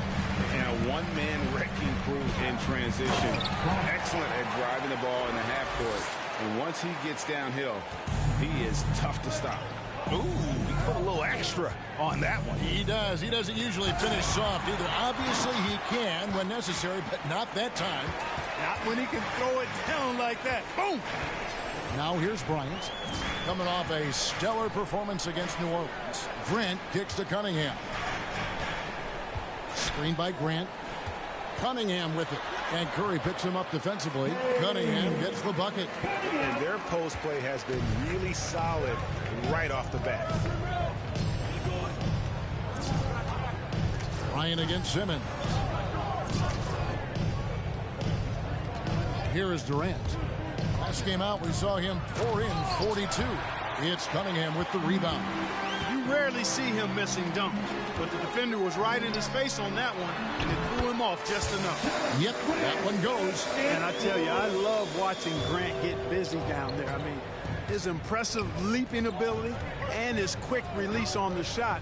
And a one-man wrecking crew in transition. Excellent at driving the ball in the half court. And once he gets downhill, he is tough to stop. Ooh, he put a little extra on that one. He does. He doesn't usually finish soft either. Obviously, he can when necessary, but not that time. Not when he can throw it down like that. Boom! Now here's Bryant. Coming off a stellar performance against New Orleans. Grant kicks to Cunningham. Screen by Grant. Cunningham with it. And Curry picks him up defensively. Cunningham gets the bucket. And their post play has been really solid right off the bat. Bryant against Simmons. Here is Durant. Last game out, we saw him pour in 42. It's Cunningham with the rebound. You rarely see him missing dunks, but the defender was right in his face on that one, and it threw him off just enough. Yep, that one goes. And I tell you, I love watching Grant get busy down there. I mean, his impressive leaping ability and his quick release on the shot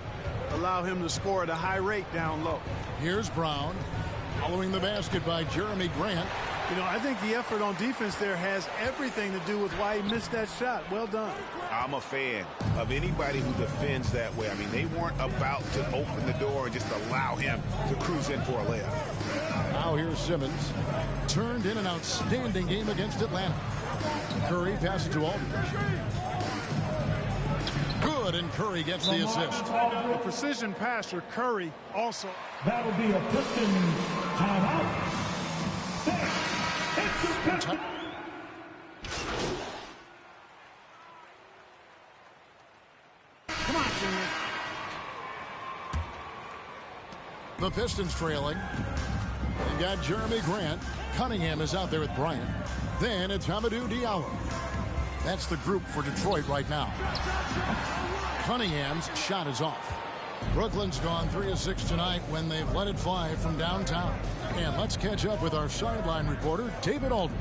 allow him to score at a high rate down low. Here's Brown, following the basket by Jeremy Grant. You know, I think the effort on defense there has everything to do with why he missed that shot. Well done. I'm a fan of anybody who defends that way. I mean, they weren't about to open the door and just allow him to cruise in for a layup. Now here's Simmons. Turned in an outstanding game against Atlanta. Curry passes to Aldridge. Good, and Curry gets the assist. A precision passer, Curry also. That'll be a Pistons timeout. Come on, Junior. The Pistons trailing. They got Jeremy Grant. Cunningham is out there with Bryant. Then it's Hamidou Diallo. That's the group for Detroit right now. Cunningham's shot is off. Brooklyn's gone 3 of 6 tonight when they've let it fly from downtown. And let's catch up with our sideline reporter, David Aldridge.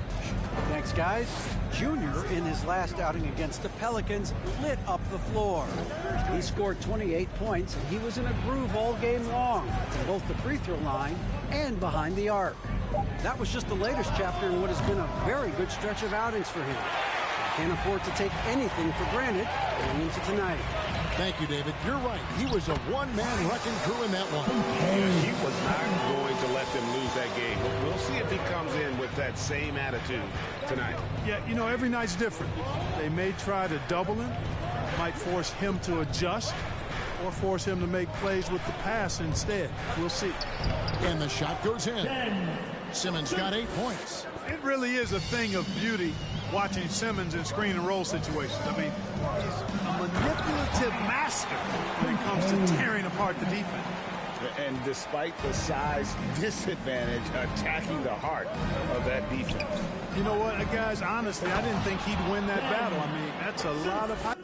Thanks, guys. Junior, in his last outing against the Pelicans, lit up the floor. He scored 28 points, and he was in a groove all game long, from both the free throw line and behind the arc. That was just the latest chapter in what has been a very good stretch of outings for him. Can't afford to take anything for granted going into tonight. Thank you, David. You're right. He was a one-man wrecking crew in that one. He was not going to let them lose that game. But we'll see if he comes in with that same attitude tonight. Yeah, you know, every night's different. They may try to double him, might force him to adjust, or force him to make plays with the pass instead. We'll see. And the shot goes in. Simmons got 8 points. It really is a thing of beauty watching Simmons in screen and roll situations. I mean, he's a manipulative master when it comes to tearing apart the defense. And despite the size disadvantage, attacking the heart of that defense. You know what, guys, honestly, I didn't think he'd win that battle. I mean, that's a lot of...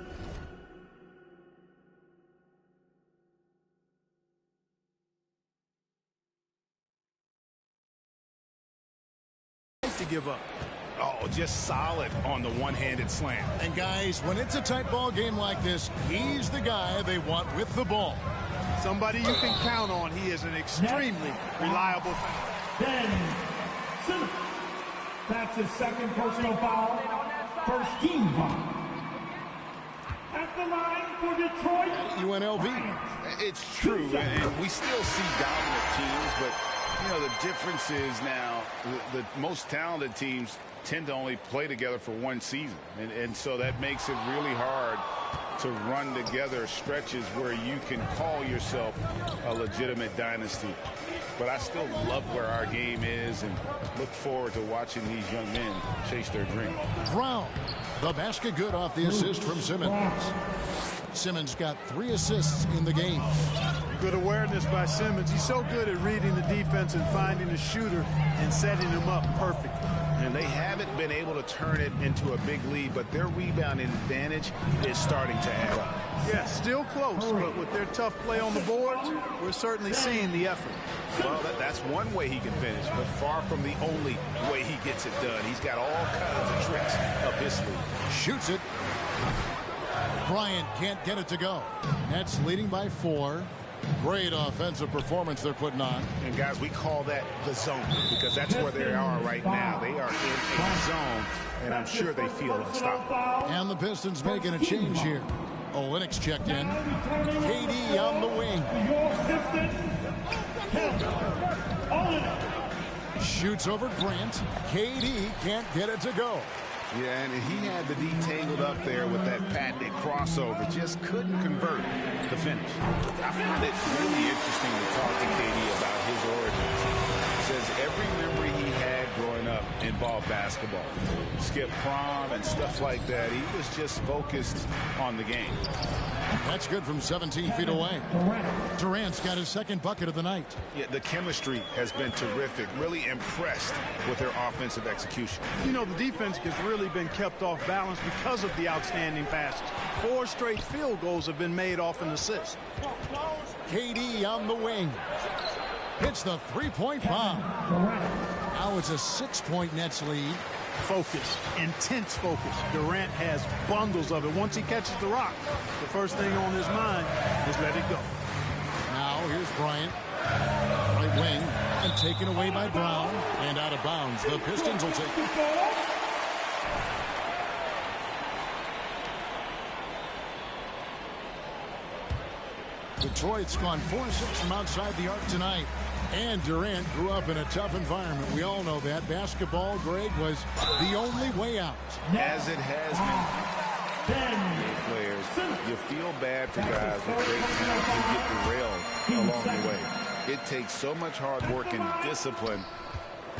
to give up. Oh, just solid on the one-handed slam. And guys, when it's a tight ball game like this, he's the guy they want with the ball. Somebody you can count on. He is an extremely reliable Ben Simmons. That's his second personal foul. First team foul. At the line for Detroit. UNLV. It's true, and we still see dominant teams, but you know, the difference is now the most talented teams tend to only play together for one season. And so that makes it really hard to run together stretches where you can call yourself a legitimate dynasty. But I still love where our game is and look forward to watching these young men chase their dream. Brown, the basket good off the assist from Simmons. Simmons got 3 assists in the game. Good awareness by Simmons. He's so good at reading the defense and finding the shooter and setting him up perfectly. And they haven't been able to turn it into a big lead, but their rebounding advantage is starting to add up. Yeah, still close, but with their tough play on the boards, we're certainly seeing the effort. Well, that's one way he can finish, but far from the only way he gets it done. He's got all kinds of tricks up his sleeve. Shoots it. Bryant can't get it to go. Nets leading by 4. Great offensive performance they're putting on. And guys, we call that the zone because that's where they are right now. They are in a zone, and I'm sure they feel unstoppable. And the Pistons making a change here. Olynyk's checked in. KD on the wing. Shoots over Grant. KD can't get it to go. Yeah, and he had the D tangled up there with that patented crossover. Just couldn't convert the finish. I find it really interesting to talk to KD about his origins. He says every memory he had growing up involved basketball. Skip prom and stuff like that. He was just focused on the game. That's good from 17 feet away. Durant's got his second bucket of the night. Yeah, the chemistry has been terrific. Really impressed with their offensive execution. You know, the defense has really been kept off balance because of the outstanding passes. 4 straight field goals have been made off an assist. KD on the wing. Hits the three-point bomb. Now it's a 6-point Nets lead. Focus, intense focus. Durant has bundles of it. Once he catches the rock, the first thing on his mind is let it go. Now here's Bryant. Right wing and taken away by Brown and out of bounds. The Pistons will take it. Detroit's gone 4-6 from outside the arc tonight. And Durant grew up in a tough environment. We all know that. Basketball, Greg, was the only way out. As it has been. Players, you feel bad for guys with great talent who get derailed along the way. It takes so much hard work and discipline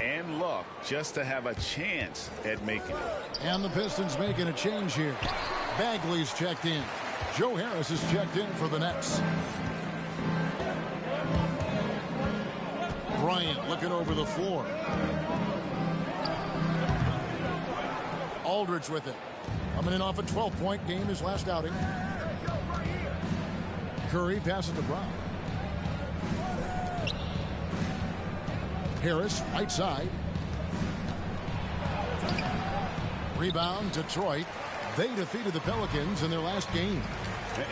and luck just to have a chance at making it. And the Pistons making a change here. Bagley's checked in. Joe Harris is checked in for the Nets. Bryant looking over the floor. Aldridge with it. Coming in off a 12-point game his last outing. Curry passes to Brown. Harris, right side. Rebound, Detroit. They defeated the Pelicans in their last game.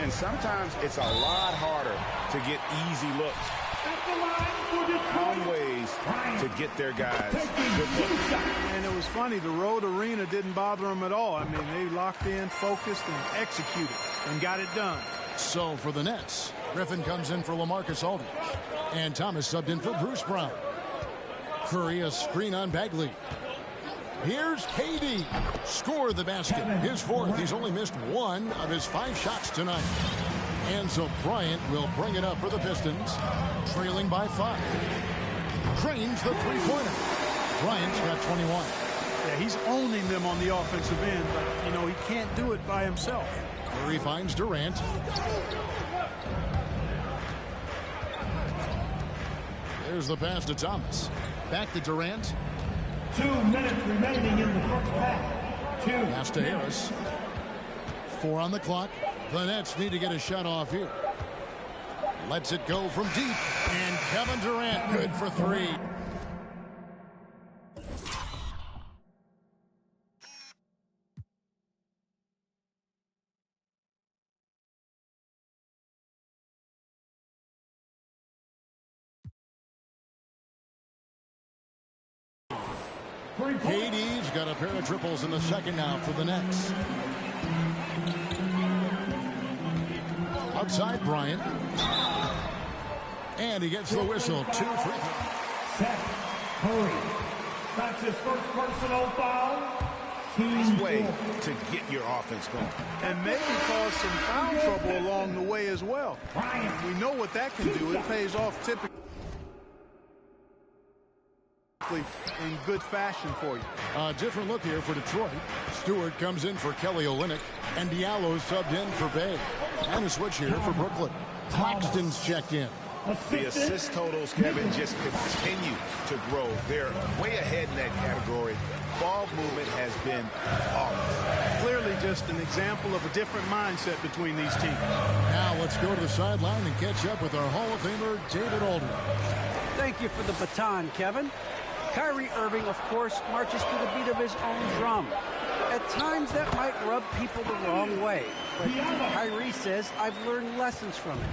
And sometimes it's a lot harder to get easy looks. Found ways to get their guys good looks. And it was funny, the road arena didn't bother them at all. I mean, they locked in, focused, and executed, and got it done. So for the Nets, Griffin comes in for LaMarcus Aldridge. And Thomas subbed in for Bruce Brown. Curry, a screen on Bagley. Here's KD. Scored the basket. His fourth. He's only missed 1 of his 5 shots tonight. And so Bryant will bring it up for the Pistons, trailing by 5. Cranes the three-pointer. Bryant's got 21. Yeah, he's owning them on the offensive end, but, you know, he can't do it by himself. Curry finds Durant. There's the pass to Thomas. Back to Durant. 2 minutes remaining in the first half. 2. Pass to Harris. 4 on the clock. The Nets need to get a shot off here. Lets it go from deep. And Kevin Durant good for 3. KD's got a pair of triples in the second now for the Nets. Outside Bryant. And he gets the whistle. 2 free throws. Seth Curry. That's his first personal foul. Nice way to get your offense going. And maybe cause some foul trouble along the way as well. We know what that can do. It pays off typically in good fashion for you. A different look here for Detroit. Stewart comes in for Kelly Olynyk, and Diallo subbed in for Bay. And a switch here for Brooklyn. Claxton's checked in. The assist totals, Kevin, just continue to grow. They're way ahead in that category. Ball movement has been flawless. Clearly just an example of a different mindset between these teams. Now let's go to the sideline and catch up with our Hall of Famer, David Aldridge. Thank you for the baton, Kevin. Kyrie Irving, of course, marches to the beat of his own drum. At times, that might rub people the wrong way. But Kyrie says, I've learned lessons from it.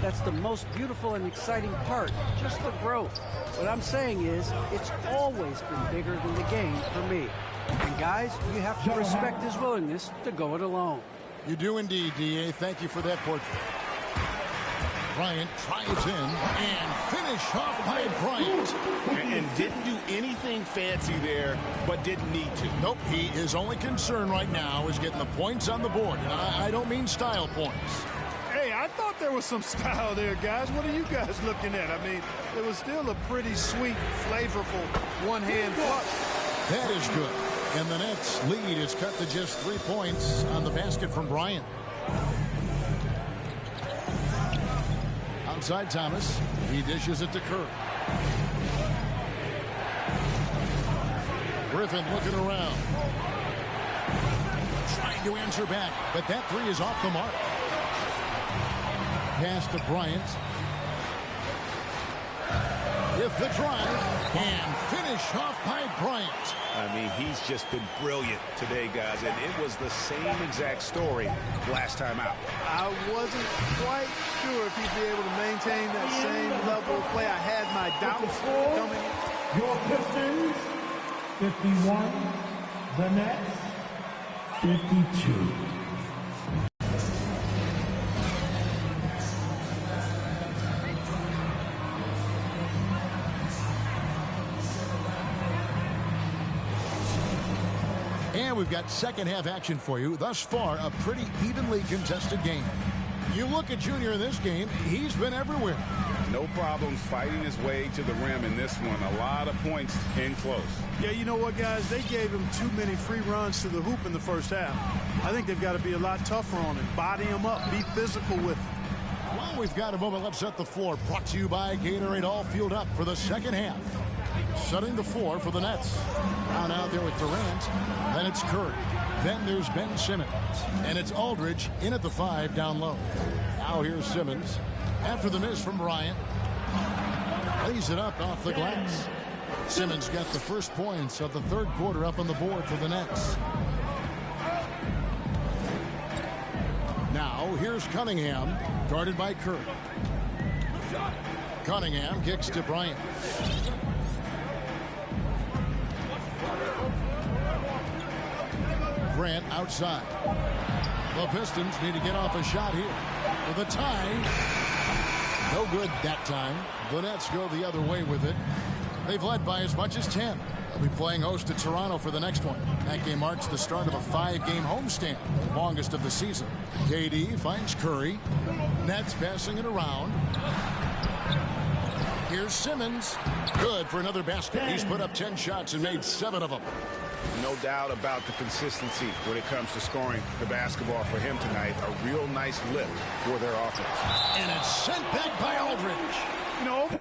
That's the most beautiful and exciting part, just the growth. What I'm saying is, it's always been bigger than the game for me. And guys, you have to respect his willingness to go it alone. You do indeed, D.A. Thank you for that portrait. Bryant tries in and finish off by Bryant. And didn't do anything fancy there, but didn't need to. Nope, his only concern right now is getting the points on the board. And I don't mean style points. Hey, I thought there was some style there, guys. What are you guys looking at? I mean, it was still a pretty sweet, flavorful one-hand flush. That is good. And the Nets' lead is cut to just 3 points on the basket from Bryant. Outside Thomas. He dishes it to Curry. Griffin looking around. Trying to answer back, but that 3 is off the mark. Pass to Bryant. With the drive and finish off by Bryant. I mean, he's just been brilliant today, guys, and it was the same exact story last time out. I wasn't quite sure if he'd be able to maintain that same level of play. I had my doubts coming. Your Pistons, 51. The Nets, 52. And we've got second half action for you. Thus far, a pretty evenly contested game. You look at Junior in this game, he's been everywhere. No problems fighting his way to the rim in this one. A lot of points in close. Yeah, you know what, guys? They gave him too many free runs to the hoop in the first half. I think they've got to be a lot tougher on him. Body him up. Be physical with him. Well, we've got a moment. Let's set the floor. Brought to you by Gatorade. All fueled up for the second half. Setting the floor for the Nets. Brown out there with Durant. Then it's Curry. Then there's Ben Simmons. And it's Aldridge in at the 5 down low. Now here's Simmons. After the miss from Bryant. Lays it up off the glass. Simmons got the first points of the third quarter up on the board for the Nets. Now here's Cunningham, guarded by Curry. Cunningham kicks to Bryant. Grant outside. The Pistons need to get off a shot here for the tie. No good that time. The Nets go the other way with it. They've led by as much as 10. They'll be playing host to Toronto for the next one. That game marks the start of a 5-game homestand, the longest of the season. KD finds Curry. Nets passing it around. Here's Simmons. Good for another basket. He's put up 10 shots and made 7 of them. No doubt about the consistency when it comes to scoring the basketball for him tonight. A real nice lift for their offense. And it's sent back by Aldridge. You know,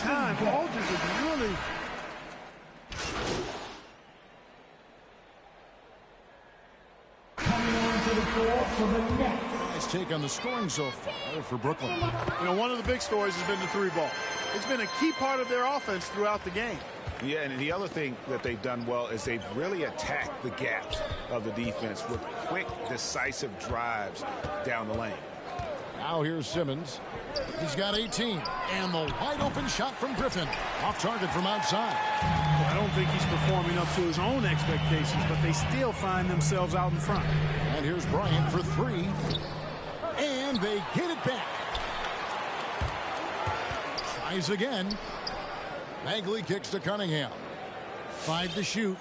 time, Aldridge is really coming onto the floor for the Nets. Nice take on the scoring so far for Brooklyn. You know, one of the big stories has been the 3-ball. It's been a key part of their offense throughout the game. Yeah, and the other thing that they've done well is they've really attacked the gaps of the defense with quick, decisive drives down the lane. Now here's Simmons. He's got 18. And the wide open shot from Griffin. Off target from outside. Well, I don't think he's performing up to his own expectations, but they still find themselves out in front. And here's Bryant for 3. And they get it back. Tries again. Bagley kicks to Cunningham. 5 to shoot.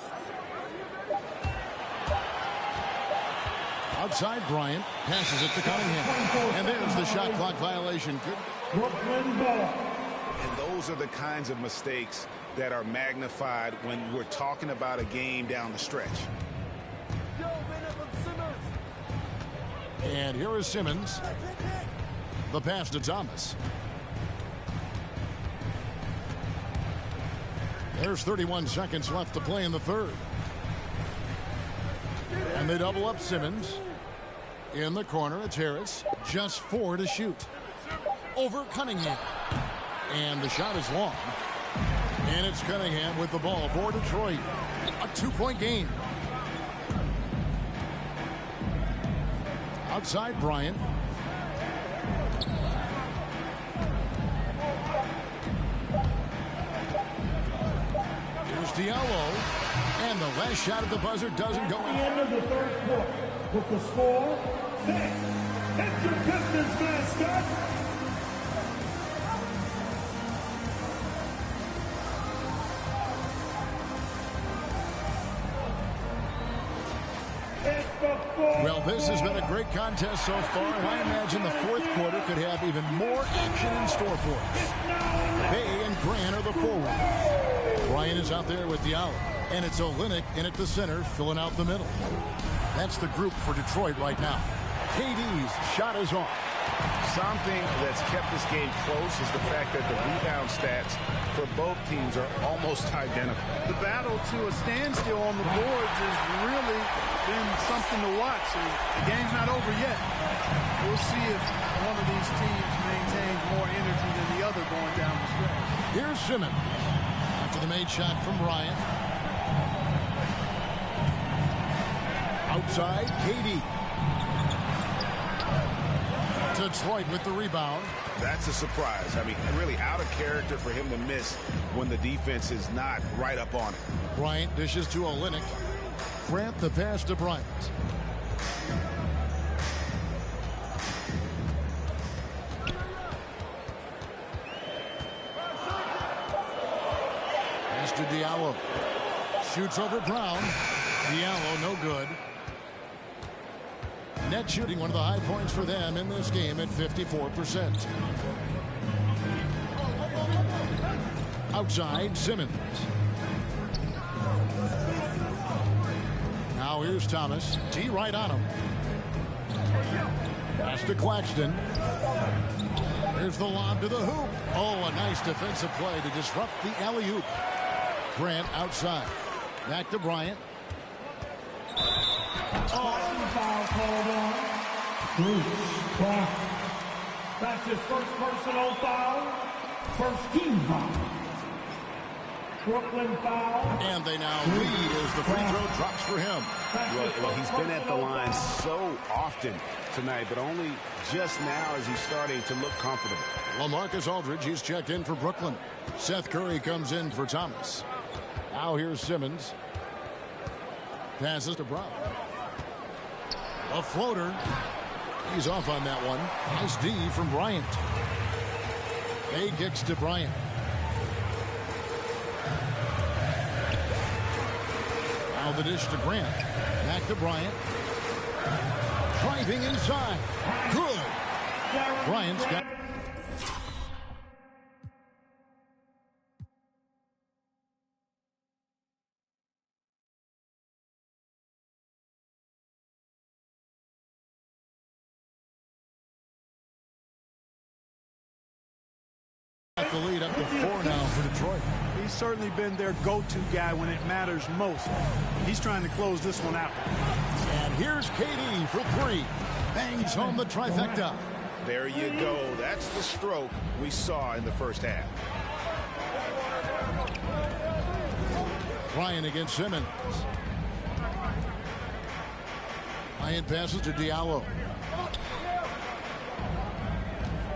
Outside Bryant. Passes it to Cunningham. And there's the shot clock violation. Brooklyn ball. And those are the kinds of mistakes that are magnified when we're talking about a game down the stretch. And here is Simmons. The pass to Thomas. There's 31 seconds left to play in the third. And they double up Simmons. In the corner, it's Harris. Just 4 to shoot. Over Cunningham. And the shot is long. And it's Cunningham with the ball for Detroit. A 2-point game. Outside Bryant. Here's Diallo. And the last shot at the buzzer doesn't go in. At the end of the third quarter, with the score 6. Hit your Pistons mascot. Well, this has been a great contest so far, and I imagine the fourth quarter could have even more action in store for us. Bay and Grant are the forwards. Bryant is out there with Diallo, and it's Olynyk in at the center, filling out the middle. That's the group for Detroit right now. KD's shot is off. Something that's kept this game close is the fact that the rebound stats for both teams are almost identical. The battle to a standstill on the boards has really been something to watch. The game's not over yet. We'll see if one of these teams maintains more energy than the other going down the stretch. Here's Simmons. After the made shot from Bryant. Outside, KD. Detroit with the rebound. That's a surprise. I mean, really out of character for him to miss when the defense is not right up on it. Bryant dishes to Olynyk. Grant the pass to Bryant. to Diallo. Shoots over Brown. Diallo, no good. Net shooting, one of the high points for them in this game at 54%. Outside, Simmons. Now here's Thomas. T right on him. Pass to Claxton. There's the lob to the hoop. Oh, a nice defensive play to disrupt the alley-oop. Grant outside. Back to Bryant. Foul called on. Bruce. That's his first personal foul. First team foul. Brooklyn foul. And they now lead as the free throw drops for him. Well, he's been at the line so often tonight, but only just now is he starting to look comfortable. LaMarcus Aldridge, he's checked in for Brooklyn. Seth Curry comes in for Thomas. Now here's Simmons. Passes to Brown. A floater. He's off on that one. Nice D from Bryant. A kicks to Bryant. Now the dish to Grant. Back to Bryant. Driving inside. Good. Bryant's got... the lead up to 4 now for Detroit. He's certainly been their go-to guy when it matters most. He's trying to close this one out. And here's KD for 3. Bangs home the trifecta. There you go. That's the stroke we saw in the first half. Bryant against Simmons. Bryant passes to Diallo.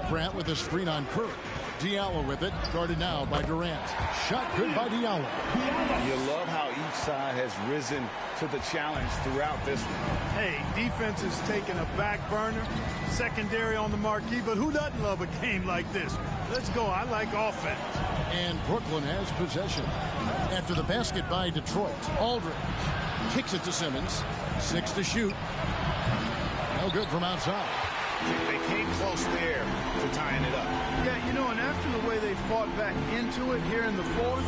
Grant with a screen on Curry. Diallo with it, guarded now by Durant. Shot good by Diallo. You love how each side has risen to the challenge throughout this one. Hey, defense is taking a back burner, secondary on the marquee, but who doesn't love a game like this? Let's go. I like offense. And Brooklyn has possession. After the basket by Detroit, Aldridge kicks it to Simmons. 6 to shoot. No good from outside. They came close there to tying it up. Yeah, you know, and after the way they fought back into it here in the fourth,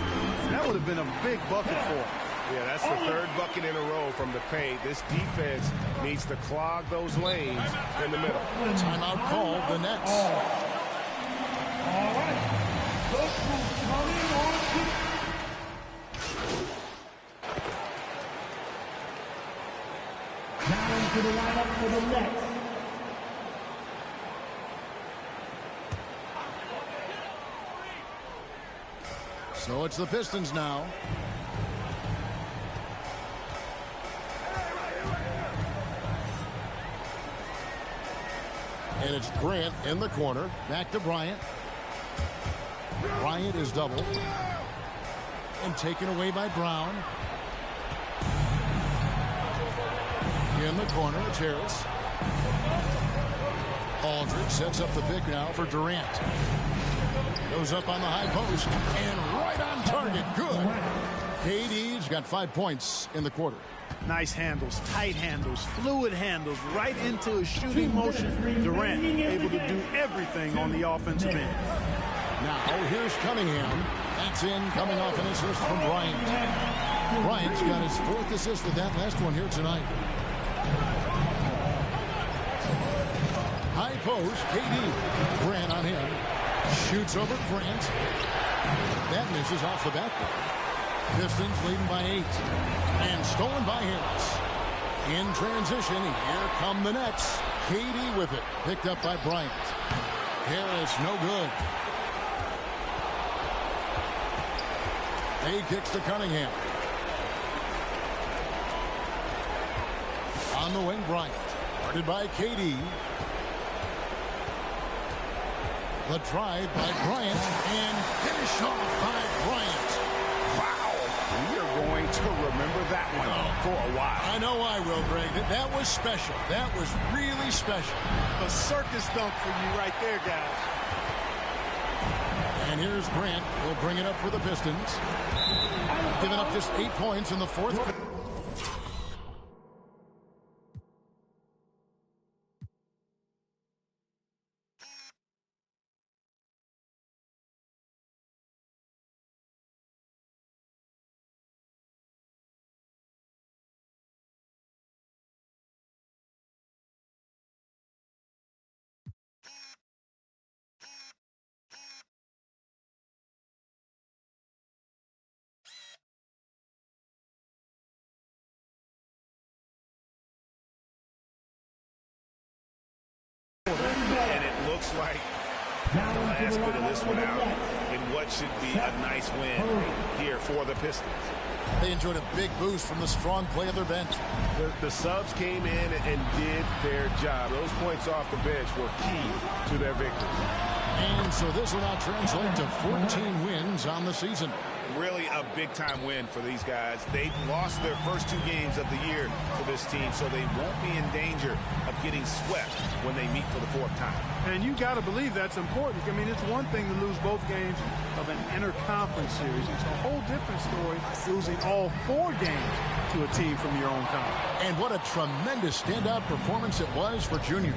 that would have been a big bucket for them. Yeah, that's the third bucket in a row from the paint. This defense needs to clog those lanes in the middle. Timeout called, the Nets. All right. Look who's coming on to... Now into the lineup for the Nets. So it's the Pistons now. And it's Grant in the corner. Back to Bryant. Bryant is doubled. And taken away by Brown. In the corner, it's Harris. Aldridge sets up the pick now for Durant. Goes up on the high post. And right on target. Good. KD's got 5 points in the quarter. Nice handles, tight handles, fluid handles, right into a shooting motion. Durant able to do everything on the offensive end. Now here's Cunningham. That's in, coming off an assist from Bryant. Bryant's got his 4th assist with that last one here tonight. High post, KD. Grant on him. Shoots over Grant. That misses off the backboard. Pistons leading by 8. And stolen by Harris. In transition, here come the Nets. KD with it. Picked up by Bryant. Harris, no good. A kicks to Cunningham. On the wing, Bryant. Guarded by KD. The drive by Bryant, and finish off by Bryant. Wow. We are going to remember that one for a while. I know I will, Greg. That was special. That was really special. A circus dunk for you right there, guys. And here's Grant. He'll bring it up for the Pistons. Giving up just 8 points in the fourth. And it looks like the last bit of this one out in what should be a nice win here for the Pistons. They enjoyed a big boost from the strong play of their bench. The subs came in and did their job. Those points off the bench were key to their victory. And so this will now translate to 14 wins on the season. Really a big-time win for these guys. They've lost their first 2 games of the year for this team, so they won't be in danger of getting swept when they meet for the 4th time. And you got to believe that's important. I mean, it's one thing to lose both games of an interconference series. It's a whole different story losing all 4 games to a team from your own conference. And what a tremendous standout performance it was for Junior.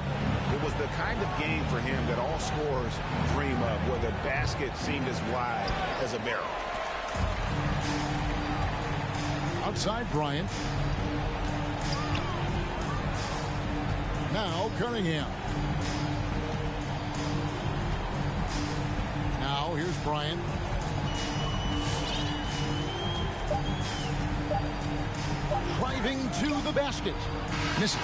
It was the kind of game for him that all scorers dream of, where the basket seemed as wide as a barrel. Outside Bryant. Now Cunningham. Now here's Bryant. Driving to the basket. Misses.